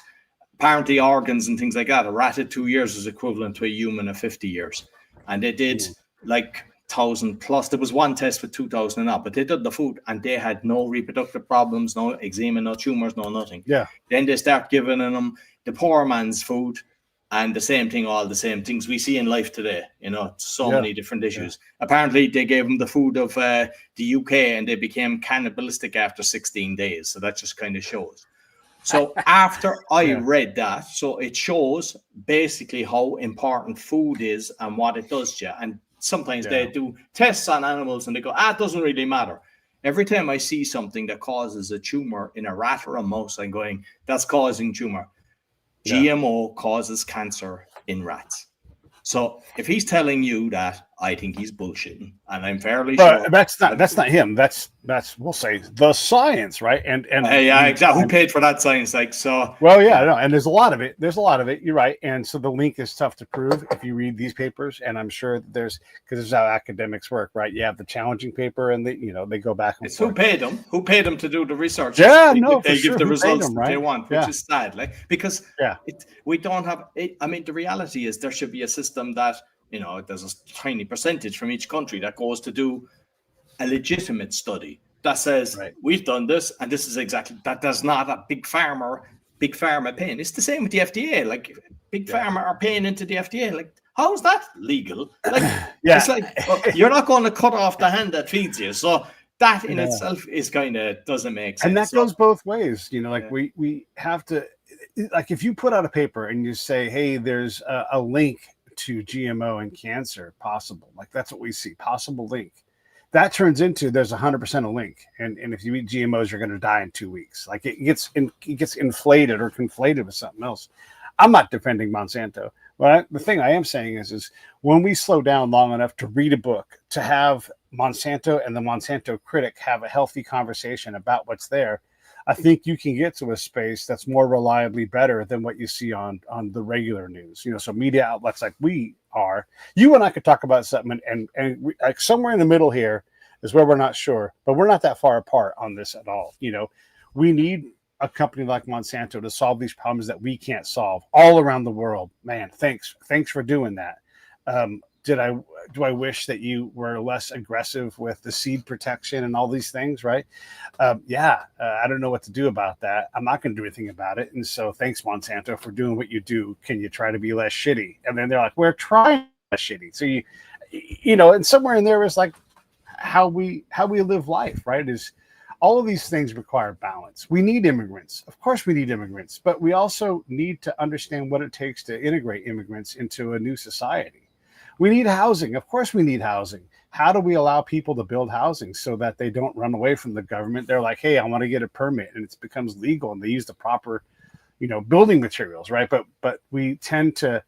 S1: apparently organs and things like that, a rat at 2 years is equivalent to a human of 50 years. And they did like 1,000 plus. There was one test with 2,000 and up, but they did the food, and they had no reproductive problems, no eczema, no tumors, no nothing. Then they start giving them the poor man's food, And the same thing, all the same things we see in life today, so
S2: Yeah.
S1: many different issues. Apparently, they gave them the food of the UK and they became cannibalistic after 16 days. So that just kind of shows. So after I read that, so it shows basically how important food is and what it does to you. And sometimes they do tests on animals and they go, it doesn't really matter. Every time I see something that causes a tumor in a rat or a mouse, I'm going, that's causing tumor. GMO causes cancer in rats. So if he's telling you that, I think he's bullshitting, and I'm fairly sure
S2: that's not him. That's we'll say the science, right? And
S1: exactly. Who paid for that science?
S2: Well, no, and there's a lot of it. You're right. And so the link is tough to prove if you read these papers, and I'm sure that because this is how academics work, right? You have the challenging paper, and they go back and forth.
S1: Who paid them? Who paid them to do the research?
S2: Yeah,
S1: they give the results that they want, which is sad. Because we don't have. The reality is there should be a system that. There's a tiny percentage from each country that goes to do a legitimate study that says we've done this and this is exactly that. There's not a big pharma paying. It's the same with the FDA. Big pharma are paying into the FDA. How is that legal? It's you're not going to cut off the hand that feeds you. So that in itself is kind of doesn't make sense.
S2: And that goes both ways. We have to if you put out a paper and you say, hey, there's a link to GMO and cancer possible, that's what we see, possible link. That turns into there's 100% a link, and if you eat GMOs, you're going to die in 2 weeks. It gets inflated or conflated with something else. I'm not defending Monsanto, but the thing I am saying is when we slow down long enough to read a book, to have Monsanto and the Monsanto critic have a healthy conversation about what's there, I think you can get to a space that's more reliably better than what you see on the regular news. So media outlets like we are, you and I could talk about something, and we, somewhere in the middle here is where we're not sure, but we're not that far apart on this at all. We need a company like Monsanto to solve these problems that we can't solve all around the world. Man, thanks for doing that. Do I wish that you were less aggressive with the seed protection and all these things, right? I don't know what to do about that. I'm not going to do anything about it. And so thanks, Monsanto, for doing what you do. Can you try to be less shitty? And then they're like, we're trying less shitty. So and somewhere in there is how we live life, right? Is all of these things require balance. We need immigrants. Of course we need immigrants, but we also need to understand what it takes to integrate immigrants into a new society. We need housing. Of course we need housing. How do we allow people to build housing so that they don't run away from the government? They're like, hey, I want to get a permit, and it becomes legal, and they use the proper, building materials, right? But we tend to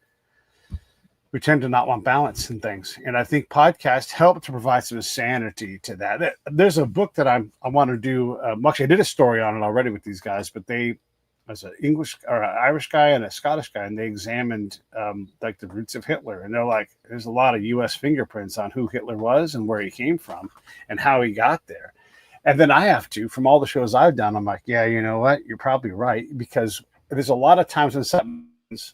S2: not want balance in things. And I think podcasts help to provide some sanity to that. There's a book that I want to do. Actually, I did a story on it already with these guys, but as an English or an Irish guy and a Scottish guy, and they examined the roots of Hitler, and they're like, there's a lot of U.S. fingerprints on who Hitler was and where he came from and how he got there. And then I have to, from all the shows I've done, I'm like, yeah, you know what, you're probably right, because there's a lot of times when something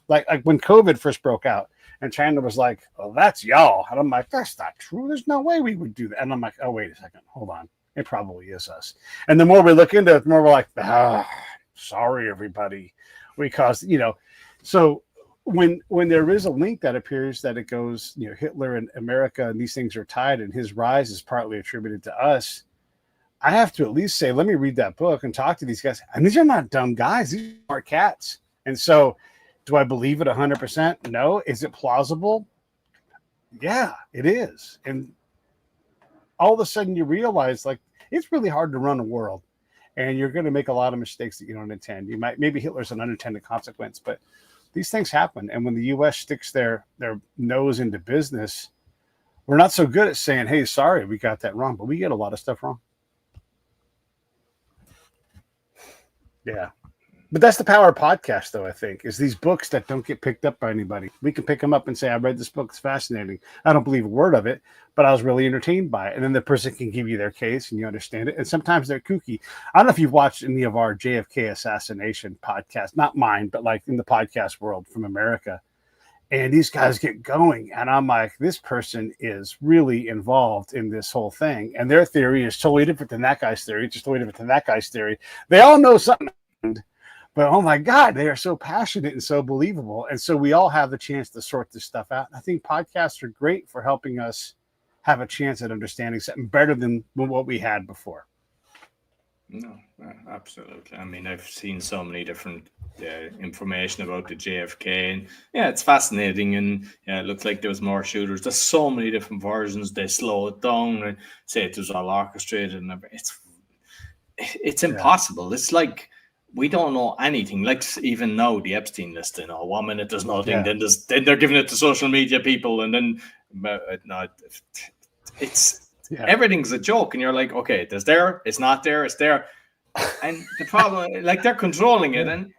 S2: like when COVID first broke out, and Chandler was like, well, that's y'all, and I'm like, that's not true. There's no way we would do that. And I'm like, oh, wait a second, hold on, it probably is us. And the more we look into it, the more we're like, sorry, everybody, because so when there is a link that appears that it goes, Hitler and America and these things are tied, and his rise is partly attributed to us, I have to at least say, let me read that book and talk to these guys. And these are not dumb guys; these are smart cats. And so, do I believe it 100%? No. Is it plausible? Yeah, it is. And all of a sudden, you realize it's really hard to run a world. And you're going to make a lot of mistakes that you don't intend. Maybe Hitler's an unintended consequence, but these things happen. And when the U.S. sticks their nose into business, we're not so good at saying, hey, sorry, we got that wrong, but we get a lot of stuff wrong. Yeah. But that's the power of podcast, though, I think, is these books that don't get picked up by anybody. We can pick them up and say, I read this book. It's fascinating. I don't believe a word of it, but I was really entertained by it. And then the person can give you their case and you understand it. And sometimes they're kooky. I don't know if you've watched any of our JFK assassination podcasts, not mine, but in the podcast world from America. And these guys get going. And I'm like, this person is really involved in this whole thing. And their theory is totally different than that guy's theory. It's just totally different than that guy's theory. They all know something. But oh my God, they are so passionate and so believable. And so we all have the chance to sort this stuff out. I think podcasts are great for helping us have a chance at understanding something better than what we had before.
S1: No, absolutely. I mean, I've seen so many different information about the JFK, and yeah, it's fascinating. And yeah, it looks like there was more shooters. There's so many different versions. They slow it down and say it was all orchestrated, and it's impossible. It's like we don't know anything. Like even now, the Epstein list. 1 minute there's nothing, then they're giving it to social media people, and then it's everything's a joke, and you're like, okay, it's there, it's not there, it's there, and the problem, like they're controlling it, and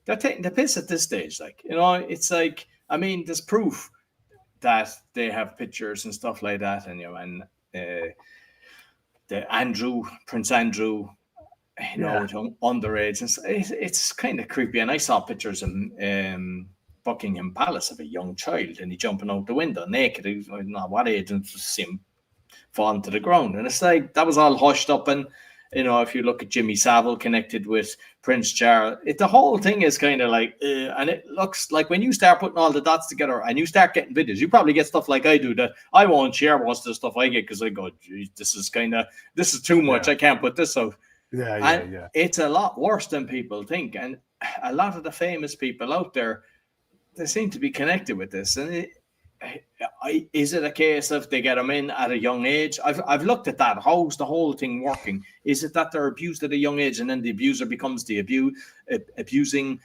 S1: they're taking the piss at this stage. Like it's like, I mean, there's proof that they have pictures and stuff like that, and the Prince Andrew. Underage. It's kind of creepy. And I saw pictures of Buckingham Palace of a young child, and he jumping out the window naked. I don't know what age, and just see him falling to the ground. And it's like that was all hushed up. And if you look at Jimmy Savile connected with Prince Charles, the whole thing is kind of like, and it looks like when you start putting all the dots together and you start getting videos, you probably get stuff like I do that I won't share most of the stuff I get because I go, geez, this is too much. I can't put this out. Yeah. It's a lot worse than people think, and a lot of the famous people out there, they seem to be connected with this. And is it a case of they get them in at a young age? I've looked at that. How's the whole thing working? Is it that they're abused at a young age, and then the abuser becomes the abusing?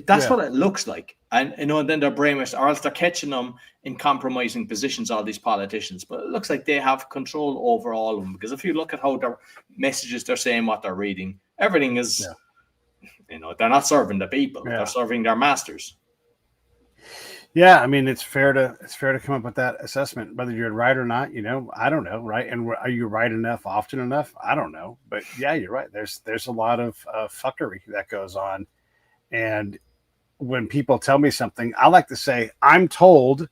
S1: That's what it looks like. And and then they're brainwashed, or else they're catching them in compromising positions, all these politicians. But it looks like they have control over all of them, because if you look at how their messages they're saying, what they're reading, everything is they're not serving the people, they're serving their masters.
S2: Yeah, I mean, it's fair to come up with that assessment, whether you're right or not. I don't know, right? And are you right enough, often enough? I don't know, but yeah, you're right. There's a lot of fuckery that goes on. And when people tell me something, I like to say, I'm told,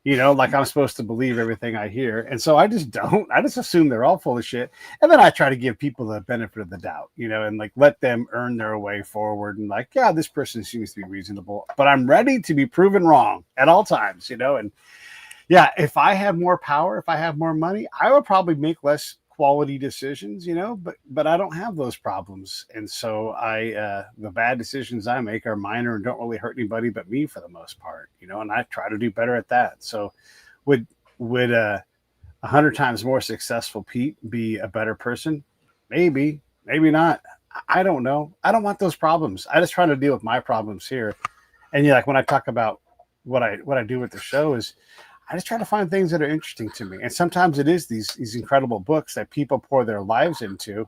S2: like I'm supposed to believe everything I hear. And so I just don't. I just assume they're all full of shit. And then I try to give people the benefit of the doubt, and like let them earn their way forward. And like, yeah, this person seems to be reasonable, but I'm ready to be proven wrong at all times, And yeah, if I have more power, if I have more money, I would probably make less quality decisions, but I don't have those problems. And so the bad decisions I make are minor and don't really hurt anybody but me for the most part, and I try to do better at that. So would 100 times more successful Pete be a better person? Maybe not. I don't know. I don't want those problems. I just try to deal with my problems here. And like when I talk about what I do with the show is I just try to find things that are interesting to me. And sometimes it is these incredible books that people pour their lives into,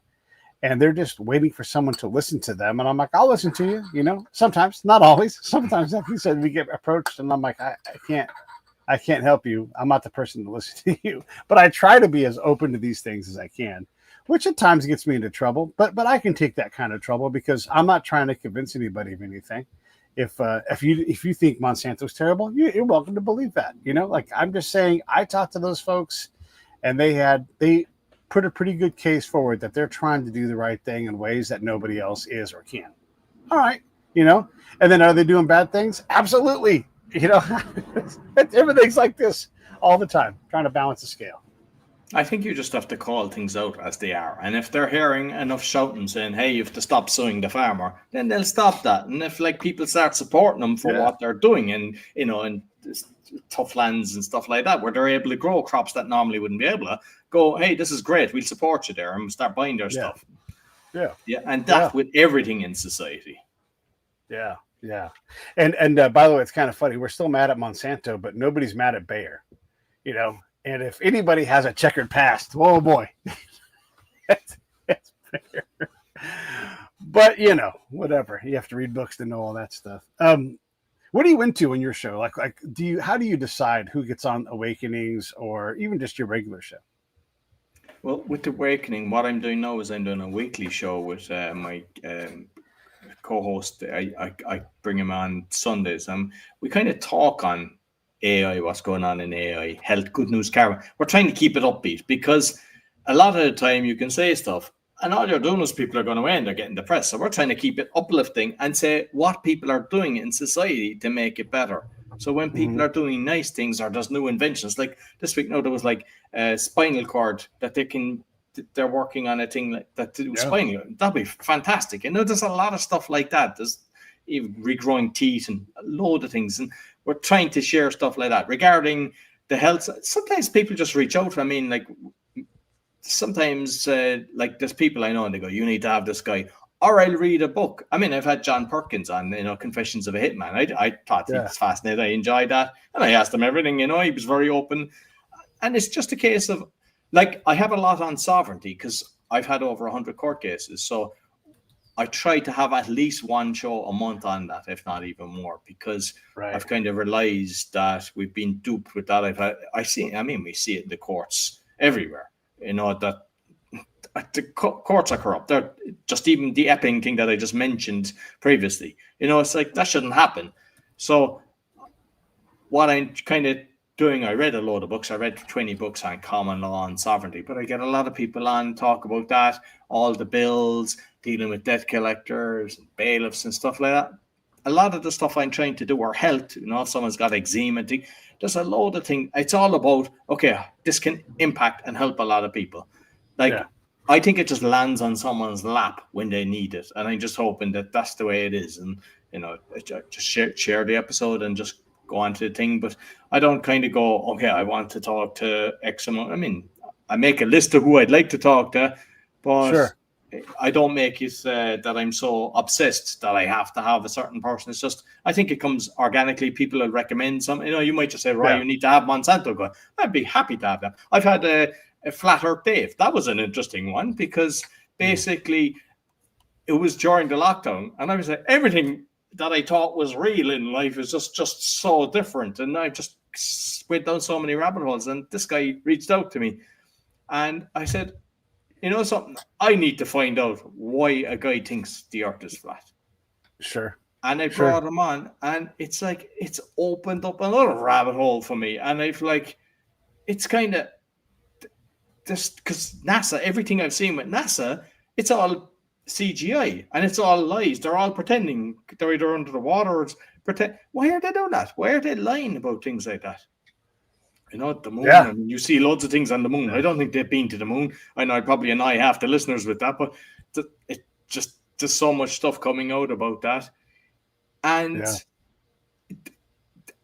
S2: and they're just waiting for someone to listen to them. And I'm like, I'll listen to you, sometimes, not always. Sometimes, like you said, we get approached and I'm like, I can't help you. I'm not the person to listen to you. But I try to be as open to these things as I can, which at times gets me into trouble. But I can take that kind of trouble because I'm not trying to convince anybody of anything. If you think Monsanto's terrible, you're welcome to believe that. Like I'm just saying, I talked to those folks, and they put a pretty good case forward that they're trying to do the right thing in ways that nobody else is or can. All right, and then are they doing bad things? Absolutely. Everything's like this all the time, trying to balance the scale.
S1: I think you just have to call things out as they are. And if they're hearing enough shouting saying, hey, you have to stop suing the farmer, then they'll stop that. And if people start supporting them for what they're doing and, in tough lands and stuff like that, where they're able to grow crops that normally wouldn't be able to, go, hey, this is great, we'll support you there, and start buying their stuff. Yeah. And that with everything in society.
S2: Yeah. And by the way, it's kind of funny. We're still mad at Monsanto, but nobody's mad at Bayer, And if anybody has a checkered past, oh boy, that's fair. But whatever. You have to read books to know all that stuff. What are you into in your show? Like, how do you decide who gets on Awakenings or even just your regular show?
S1: Well, with Awakening, what I'm doing now is I'm doing a weekly show with my co-host. I bring him on Sundays. We kind of talk on AI, what's going on in AI, health, good news, karma. We're trying to keep it upbeat because a lot of the time you can say stuff And all you're doing is people are going away and they're getting depressed. So we're trying to keep it uplifting and say what people are doing in society to make it better. So when people are doing nice things or there's new inventions, like this week, there was like a spinal cord that they're working on a thing like that to do spinal. That'd be fantastic. There's a lot of stuff like that. There's even regrowing teeth and a load of things. And we're trying to share stuff like that regarding the health. Sometimes people just reach out. I mean, like sometimes like there's people I know and they go, you need to have this guy. Or I'll read a book. I mean, I've had John Perkins on, Confessions of a Hitman. I thought he was fascinating. I enjoyed that. And I asked him everything, he was very open. And it's just a case of, like, I have a lot on sovereignty because I've had over 100 court cases. So I try to have at least one show a month on that, if not even more, because I've kind of realized that we've been duped with that. We see it in the courts everywhere, that the courts are corrupt. They're just even the Epping thing that I just mentioned previously. It's like that shouldn't happen. So what I'm kind of doing, I read a load of books. I read 20 books on common law and sovereignty, but I get a lot of people on talk about that, all the bills, dealing with debt collectors and bailiffs and stuff like that. A lot of the stuff I'm trying to do are health. If someone's got eczema, there's a load of things. It's all about, okay, this can impact and help a lot of people. I think it just lands on someone's lap when they need it. And I'm just hoping that that's the way it is. And, just share the episode and just go on to the thing. But I don't kind of go, okay, I want to talk to X amount. I mean, I make a list of who I'd like to talk to, but I don't make it that I'm so obsessed that I have to have a certain person. It's just, I think it comes organically. People will recommend some, you might just say, right, you need to have Monsanto going. I'd be happy to have that. I've had a Flat Earth Dave. That was an interesting one because basically it was during the lockdown and I was like, everything that I thought was real in life is just so different. And I just went down so many rabbit holes. And this guy reached out to me and I said, something, I need to find out why a guy thinks the earth is flat.
S2: Sure.
S1: And I brought him on and it's like, it's opened up another rabbit hole for me. And I've like, it's kind of, just because NASA, everything I've seen with NASA, it's all CGI and it's all lies. They're all pretending they're either under the water or pretend. Why are they doing that? Why are they lying about things like that? The moon. Yeah. I mean, you see loads of things on the moon. I don't think they've been to the moon. I know I probably annoy half the listeners with that, but it just there's so much stuff coming out about that, and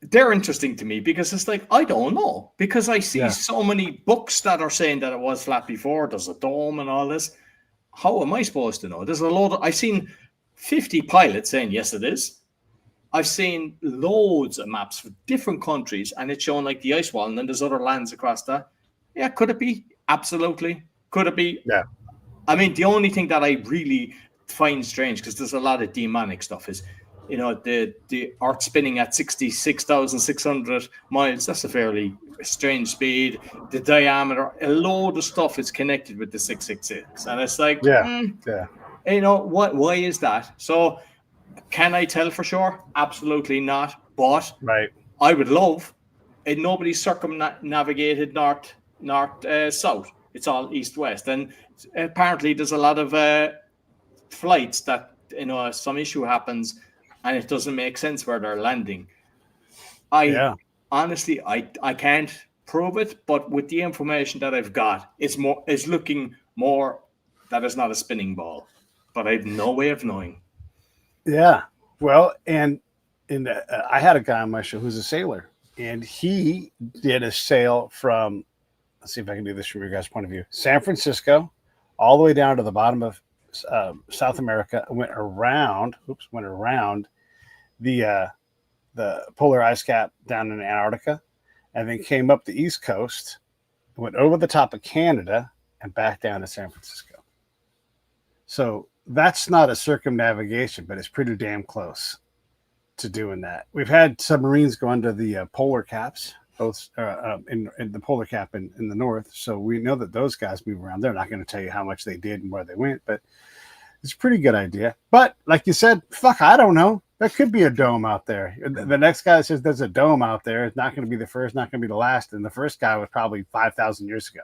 S1: they're interesting to me because it's like, I don't know, because I see so many books that are saying that it was flat before. There's a dome and all this. How am I supposed to know? There's a lot I've seen 50 pilots saying, yes, it is. I've seen loads of maps for different countries and it's showing like the ice wall and then there's other lands across that. Yeah, could it be? Absolutely. Could it be?
S2: Yeah.
S1: I mean, the only thing that I really find strange, because there's a lot of demonic stuff, is the Earth spinning at 66,600 miles. That's a fairly strange speed. The diameter, a load of stuff is connected with the 666, and it's like, what? Why is that? So, can I tell for sure? Absolutely not. But I would love. And nobody's circumnavigated north, south. It's all east-west, and apparently there's a lot of flights that some issue happens. And it doesn't make sense where they're landing. Honestly, I can't prove it, but with the information that I've got, it's looking more that it's not a spinning ball. But I have no way of knowing.
S2: Yeah. Well, and I had a guy on my show who's a sailor, and he did a sail from, let's see if I can do this from your guys' point of view, San Francisco, all the way down to the bottom of South America, went around the polar ice cap down in Antarctica, and then came up the East Coast, went over the top of Canada, and back down to San Francisco. So that's not a circumnavigation, but it's pretty damn close to doing that. We've had submarines go under the polar caps, both in the polar cap in the north. So we know that those guys move around. They're not going to tell you how much they did and where they went, but it's a pretty good idea. But like you said, I don't know. There could be a dome out there. The next guy says there's a dome out there. It's not going to be the first, not going to be the last. And the first guy was probably 5,000 years ago.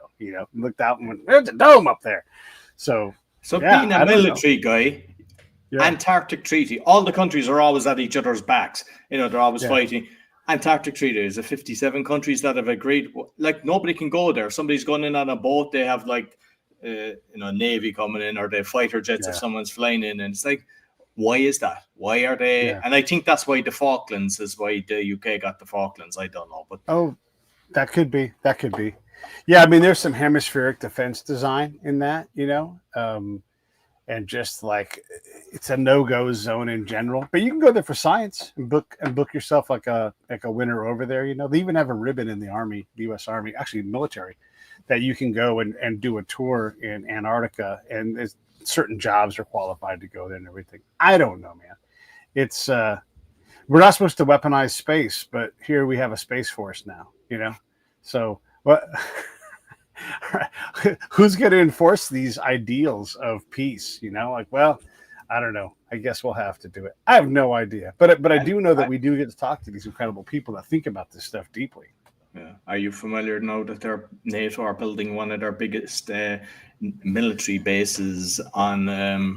S2: Looked out and went, there's a dome up there. So
S1: So
S2: Yeah,
S1: being a
S2: I don't know.
S1: military guy,
S2: Yeah,
S1: Antarctic Treaty, all the countries are always at each other's backs. You know, they're always
S2: yeah,
S1: fighting. Antarctic Treaty is 57 countries that have agreed. Like nobody can go there. Somebody's going in on a boat. They have like, Navy coming in, or they fighter jets if
S2: yeah,
S1: someone's flying in, and it's like, why is that? Why are they?
S2: yeah.
S1: And I think that's why the Falklands is why the UK got the Falklands. I don't know, but
S2: Oh, that could be. That could be. Yeah, I mean, there's some hemispheric defense design in that, and just like it's a no-go zone in general. But you can go there for science and book yourself like a winter over there. They even have a ribbon in the Army, the U.S. Army, actually military, that you can go and do a tour in Antarctica, and certain jobs are qualified to go there and everything. I don't know, man. It's we're not supposed to weaponize space, but here we have a space force now. So what? Who's going to enforce these ideals of peace? Well, I don't know. I guess we'll have to do it. I have no idea, but I do know that we do get to talk to these incredible people that think about this stuff deeply.
S1: yeah. Are you familiar now that NATO are building one of their biggest military bases on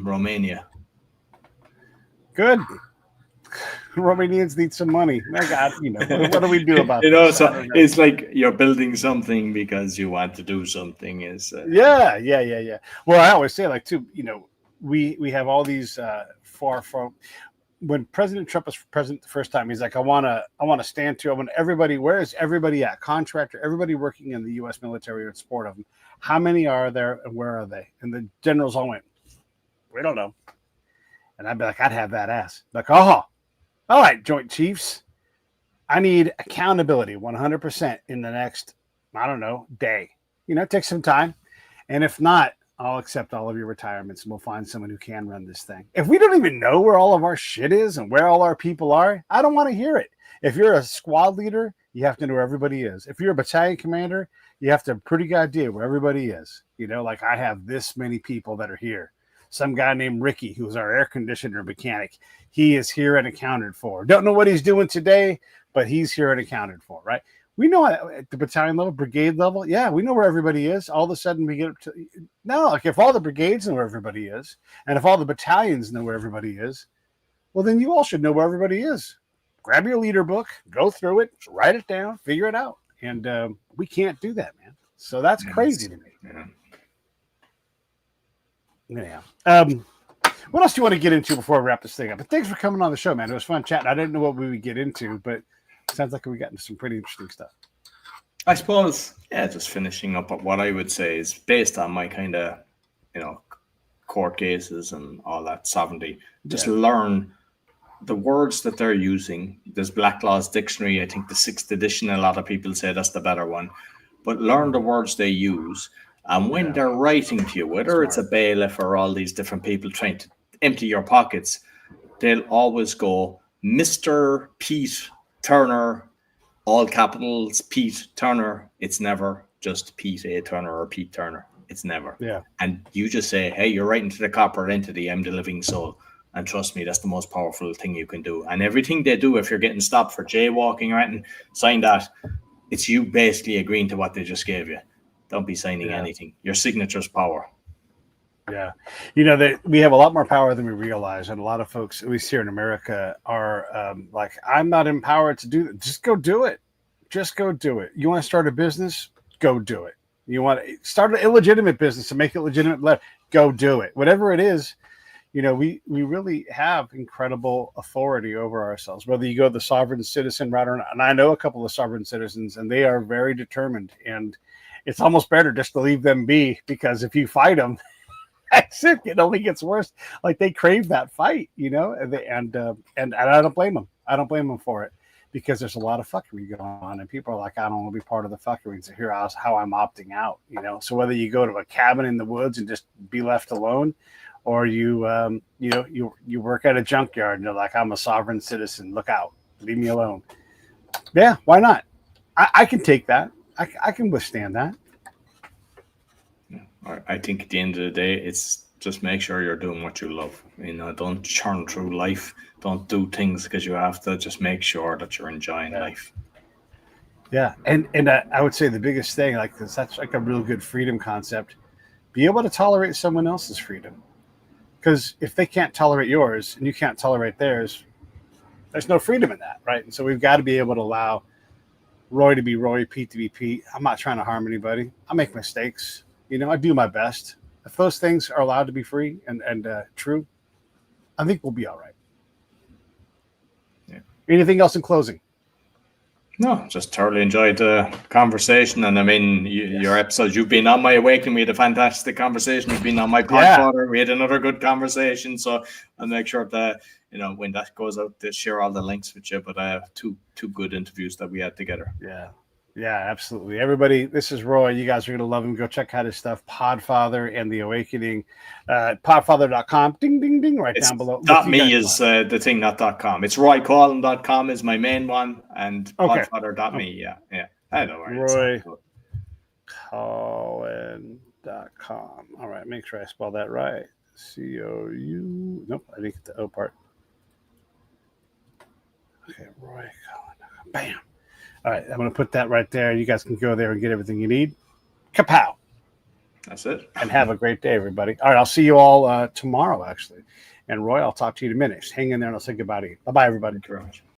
S1: Romania?
S2: Good. Romanians need some money. My God, what do we do about this?
S1: So it's like you're building something because you want to do something.
S2: Yeah. Well, I always say, like, too, we have all these far from when President Trump was president the first time. He's like, I want to stand to. I want everybody. Where is everybody at? Contractor, everybody working in the U.S. military or support of them. How many are there, and where are they? And the generals all went, we don't know. And I'd be like, I'd have that ass. Like, all right, Joint Chiefs, I need accountability 100% in the next, I don't know, day. Take some time. And if not, I'll accept all of your retirements and we'll find someone who can run this thing. If we don't even know where all of our shit is and where all our people are, I don't want to hear it. If you're a squad leader, you have to know where everybody is. If you're a battalion commander, you have to have a pretty good idea where everybody is. Like I have this many people that are here. Some guy named Ricky, who's our air conditioner mechanic, he is here and accounted for. Don't know what he's doing today, but he's here and accounted for, right? We know at the battalion level, brigade level, yeah, we know where everybody is. All of a sudden we get up to, no, like if all the brigades know where everybody is, and if all the battalions know where everybody is, well, then you all should know where everybody is. Grab your leader book, go through it, write it down, figure it out. And we can't do that, man. So that's crazy to me.
S1: Yeah.
S2: Yeah. What else do you want to get into before we wrap this thing up? But thanks for coming on the show, man. It was fun chatting. I didn't know what we would get into, but it sounds like we got into some pretty interesting stuff.
S1: I suppose, just finishing up what I would say is based on my kind of, court cases and all that sovereignty. Just learn the words that they're using. There's Black Law's Dictionary. I think the 6th edition, a lot of people say that's the better one. But learn the words they use. And when they're writing to you, whether it's a bailiff or all these different people trying to empty your pockets, they'll always go, Mr. Pete Turner, all capitals, Pete Turner. It's never just Pete A. Turner or Pete Turner. It's never.
S2: Yeah.
S1: And you just say, hey, you're writing to the corporate entity. I'm the living soul. And trust me, that's the most powerful thing you can do. And everything they do, if you're getting stopped for jaywalking or anything, sign that. It's you basically agreeing to what they just gave you. Don't be signing anything. Your signature's power.
S2: Yeah. We have a lot more power than we realize. And a lot of folks, at least here in America, are like, I'm not empowered to do that. Just go do it. Just go do it. You want to start a business? Go do it. You want to start an illegitimate business and make it legitimate? Go do it. Whatever it is, we really have incredible authority over ourselves, whether you go the sovereign citizen route or not. And I know a couple of sovereign citizens, and they are very determined. And it's almost better just to leave them be, because if you fight them, it only gets worse. Like they crave that fight, and I don't blame them. I don't blame them for it, because there's a lot of fuckery going on, and people are like, I don't want to be part of the fuckery. So here's how I'm opting out. So whether you go to a cabin in the woods and just be left alone, or you work at a junkyard and you're like, I'm a sovereign citizen. Look out, leave me alone. Yeah, why not? I can take that. I can withstand that.
S1: I think at the end of the day, it's just make sure you're doing what you love. Don't churn through life. Don't do things because you have to. Just make sure that you're enjoying life.
S2: Yeah, and I would say the biggest thing, like that's like a real good freedom concept. be able to tolerate someone else's freedom. Because if they can't tolerate yours and you can't tolerate theirs, there's no freedom in that, right? And so we've got to be able to allow Roy to be Roy, Pete to be Pete. I'm not trying to harm anybody. I make mistakes. I do my best. If those things are allowed to be free and true, I think we'll be all right.
S1: Yeah.
S2: Anything else in closing?
S1: No, just thoroughly enjoyed the conversation. And I mean, your episodes, you've been on my Awakening. We had a fantastic conversation. You've been on my Podfather. We had another good conversation. So I'll make sure that, when that goes out, to share all the links with you. But I have two good interviews that we had together.
S2: Yeah, absolutely. Everybody, this is Roy. You guys are going to love him. Go check out his stuff, Podfather and the Awakening. Podfather.com. Ding, ding, ding, right down below.
S1: .me is the thing, not .com. It's roycoughlan.com is my main one, and podfather.me. Yeah. I know where
S2: roycoughlan.com. All right, make sure I spell that right. C-O-U. Nope, I didn't get the O part. Okay, roycoughlan.com. Bam. All right, I'm going to put that right there. You guys can go there and get everything you need. Kapow.
S1: That's it.
S2: And have a great day, everybody. All right, I'll see you all tomorrow, actually. And Roy, I'll talk to you in a minute. Just hang in there and I'll say goodbye to you. Bye-bye, everybody.
S1: Thank you very much.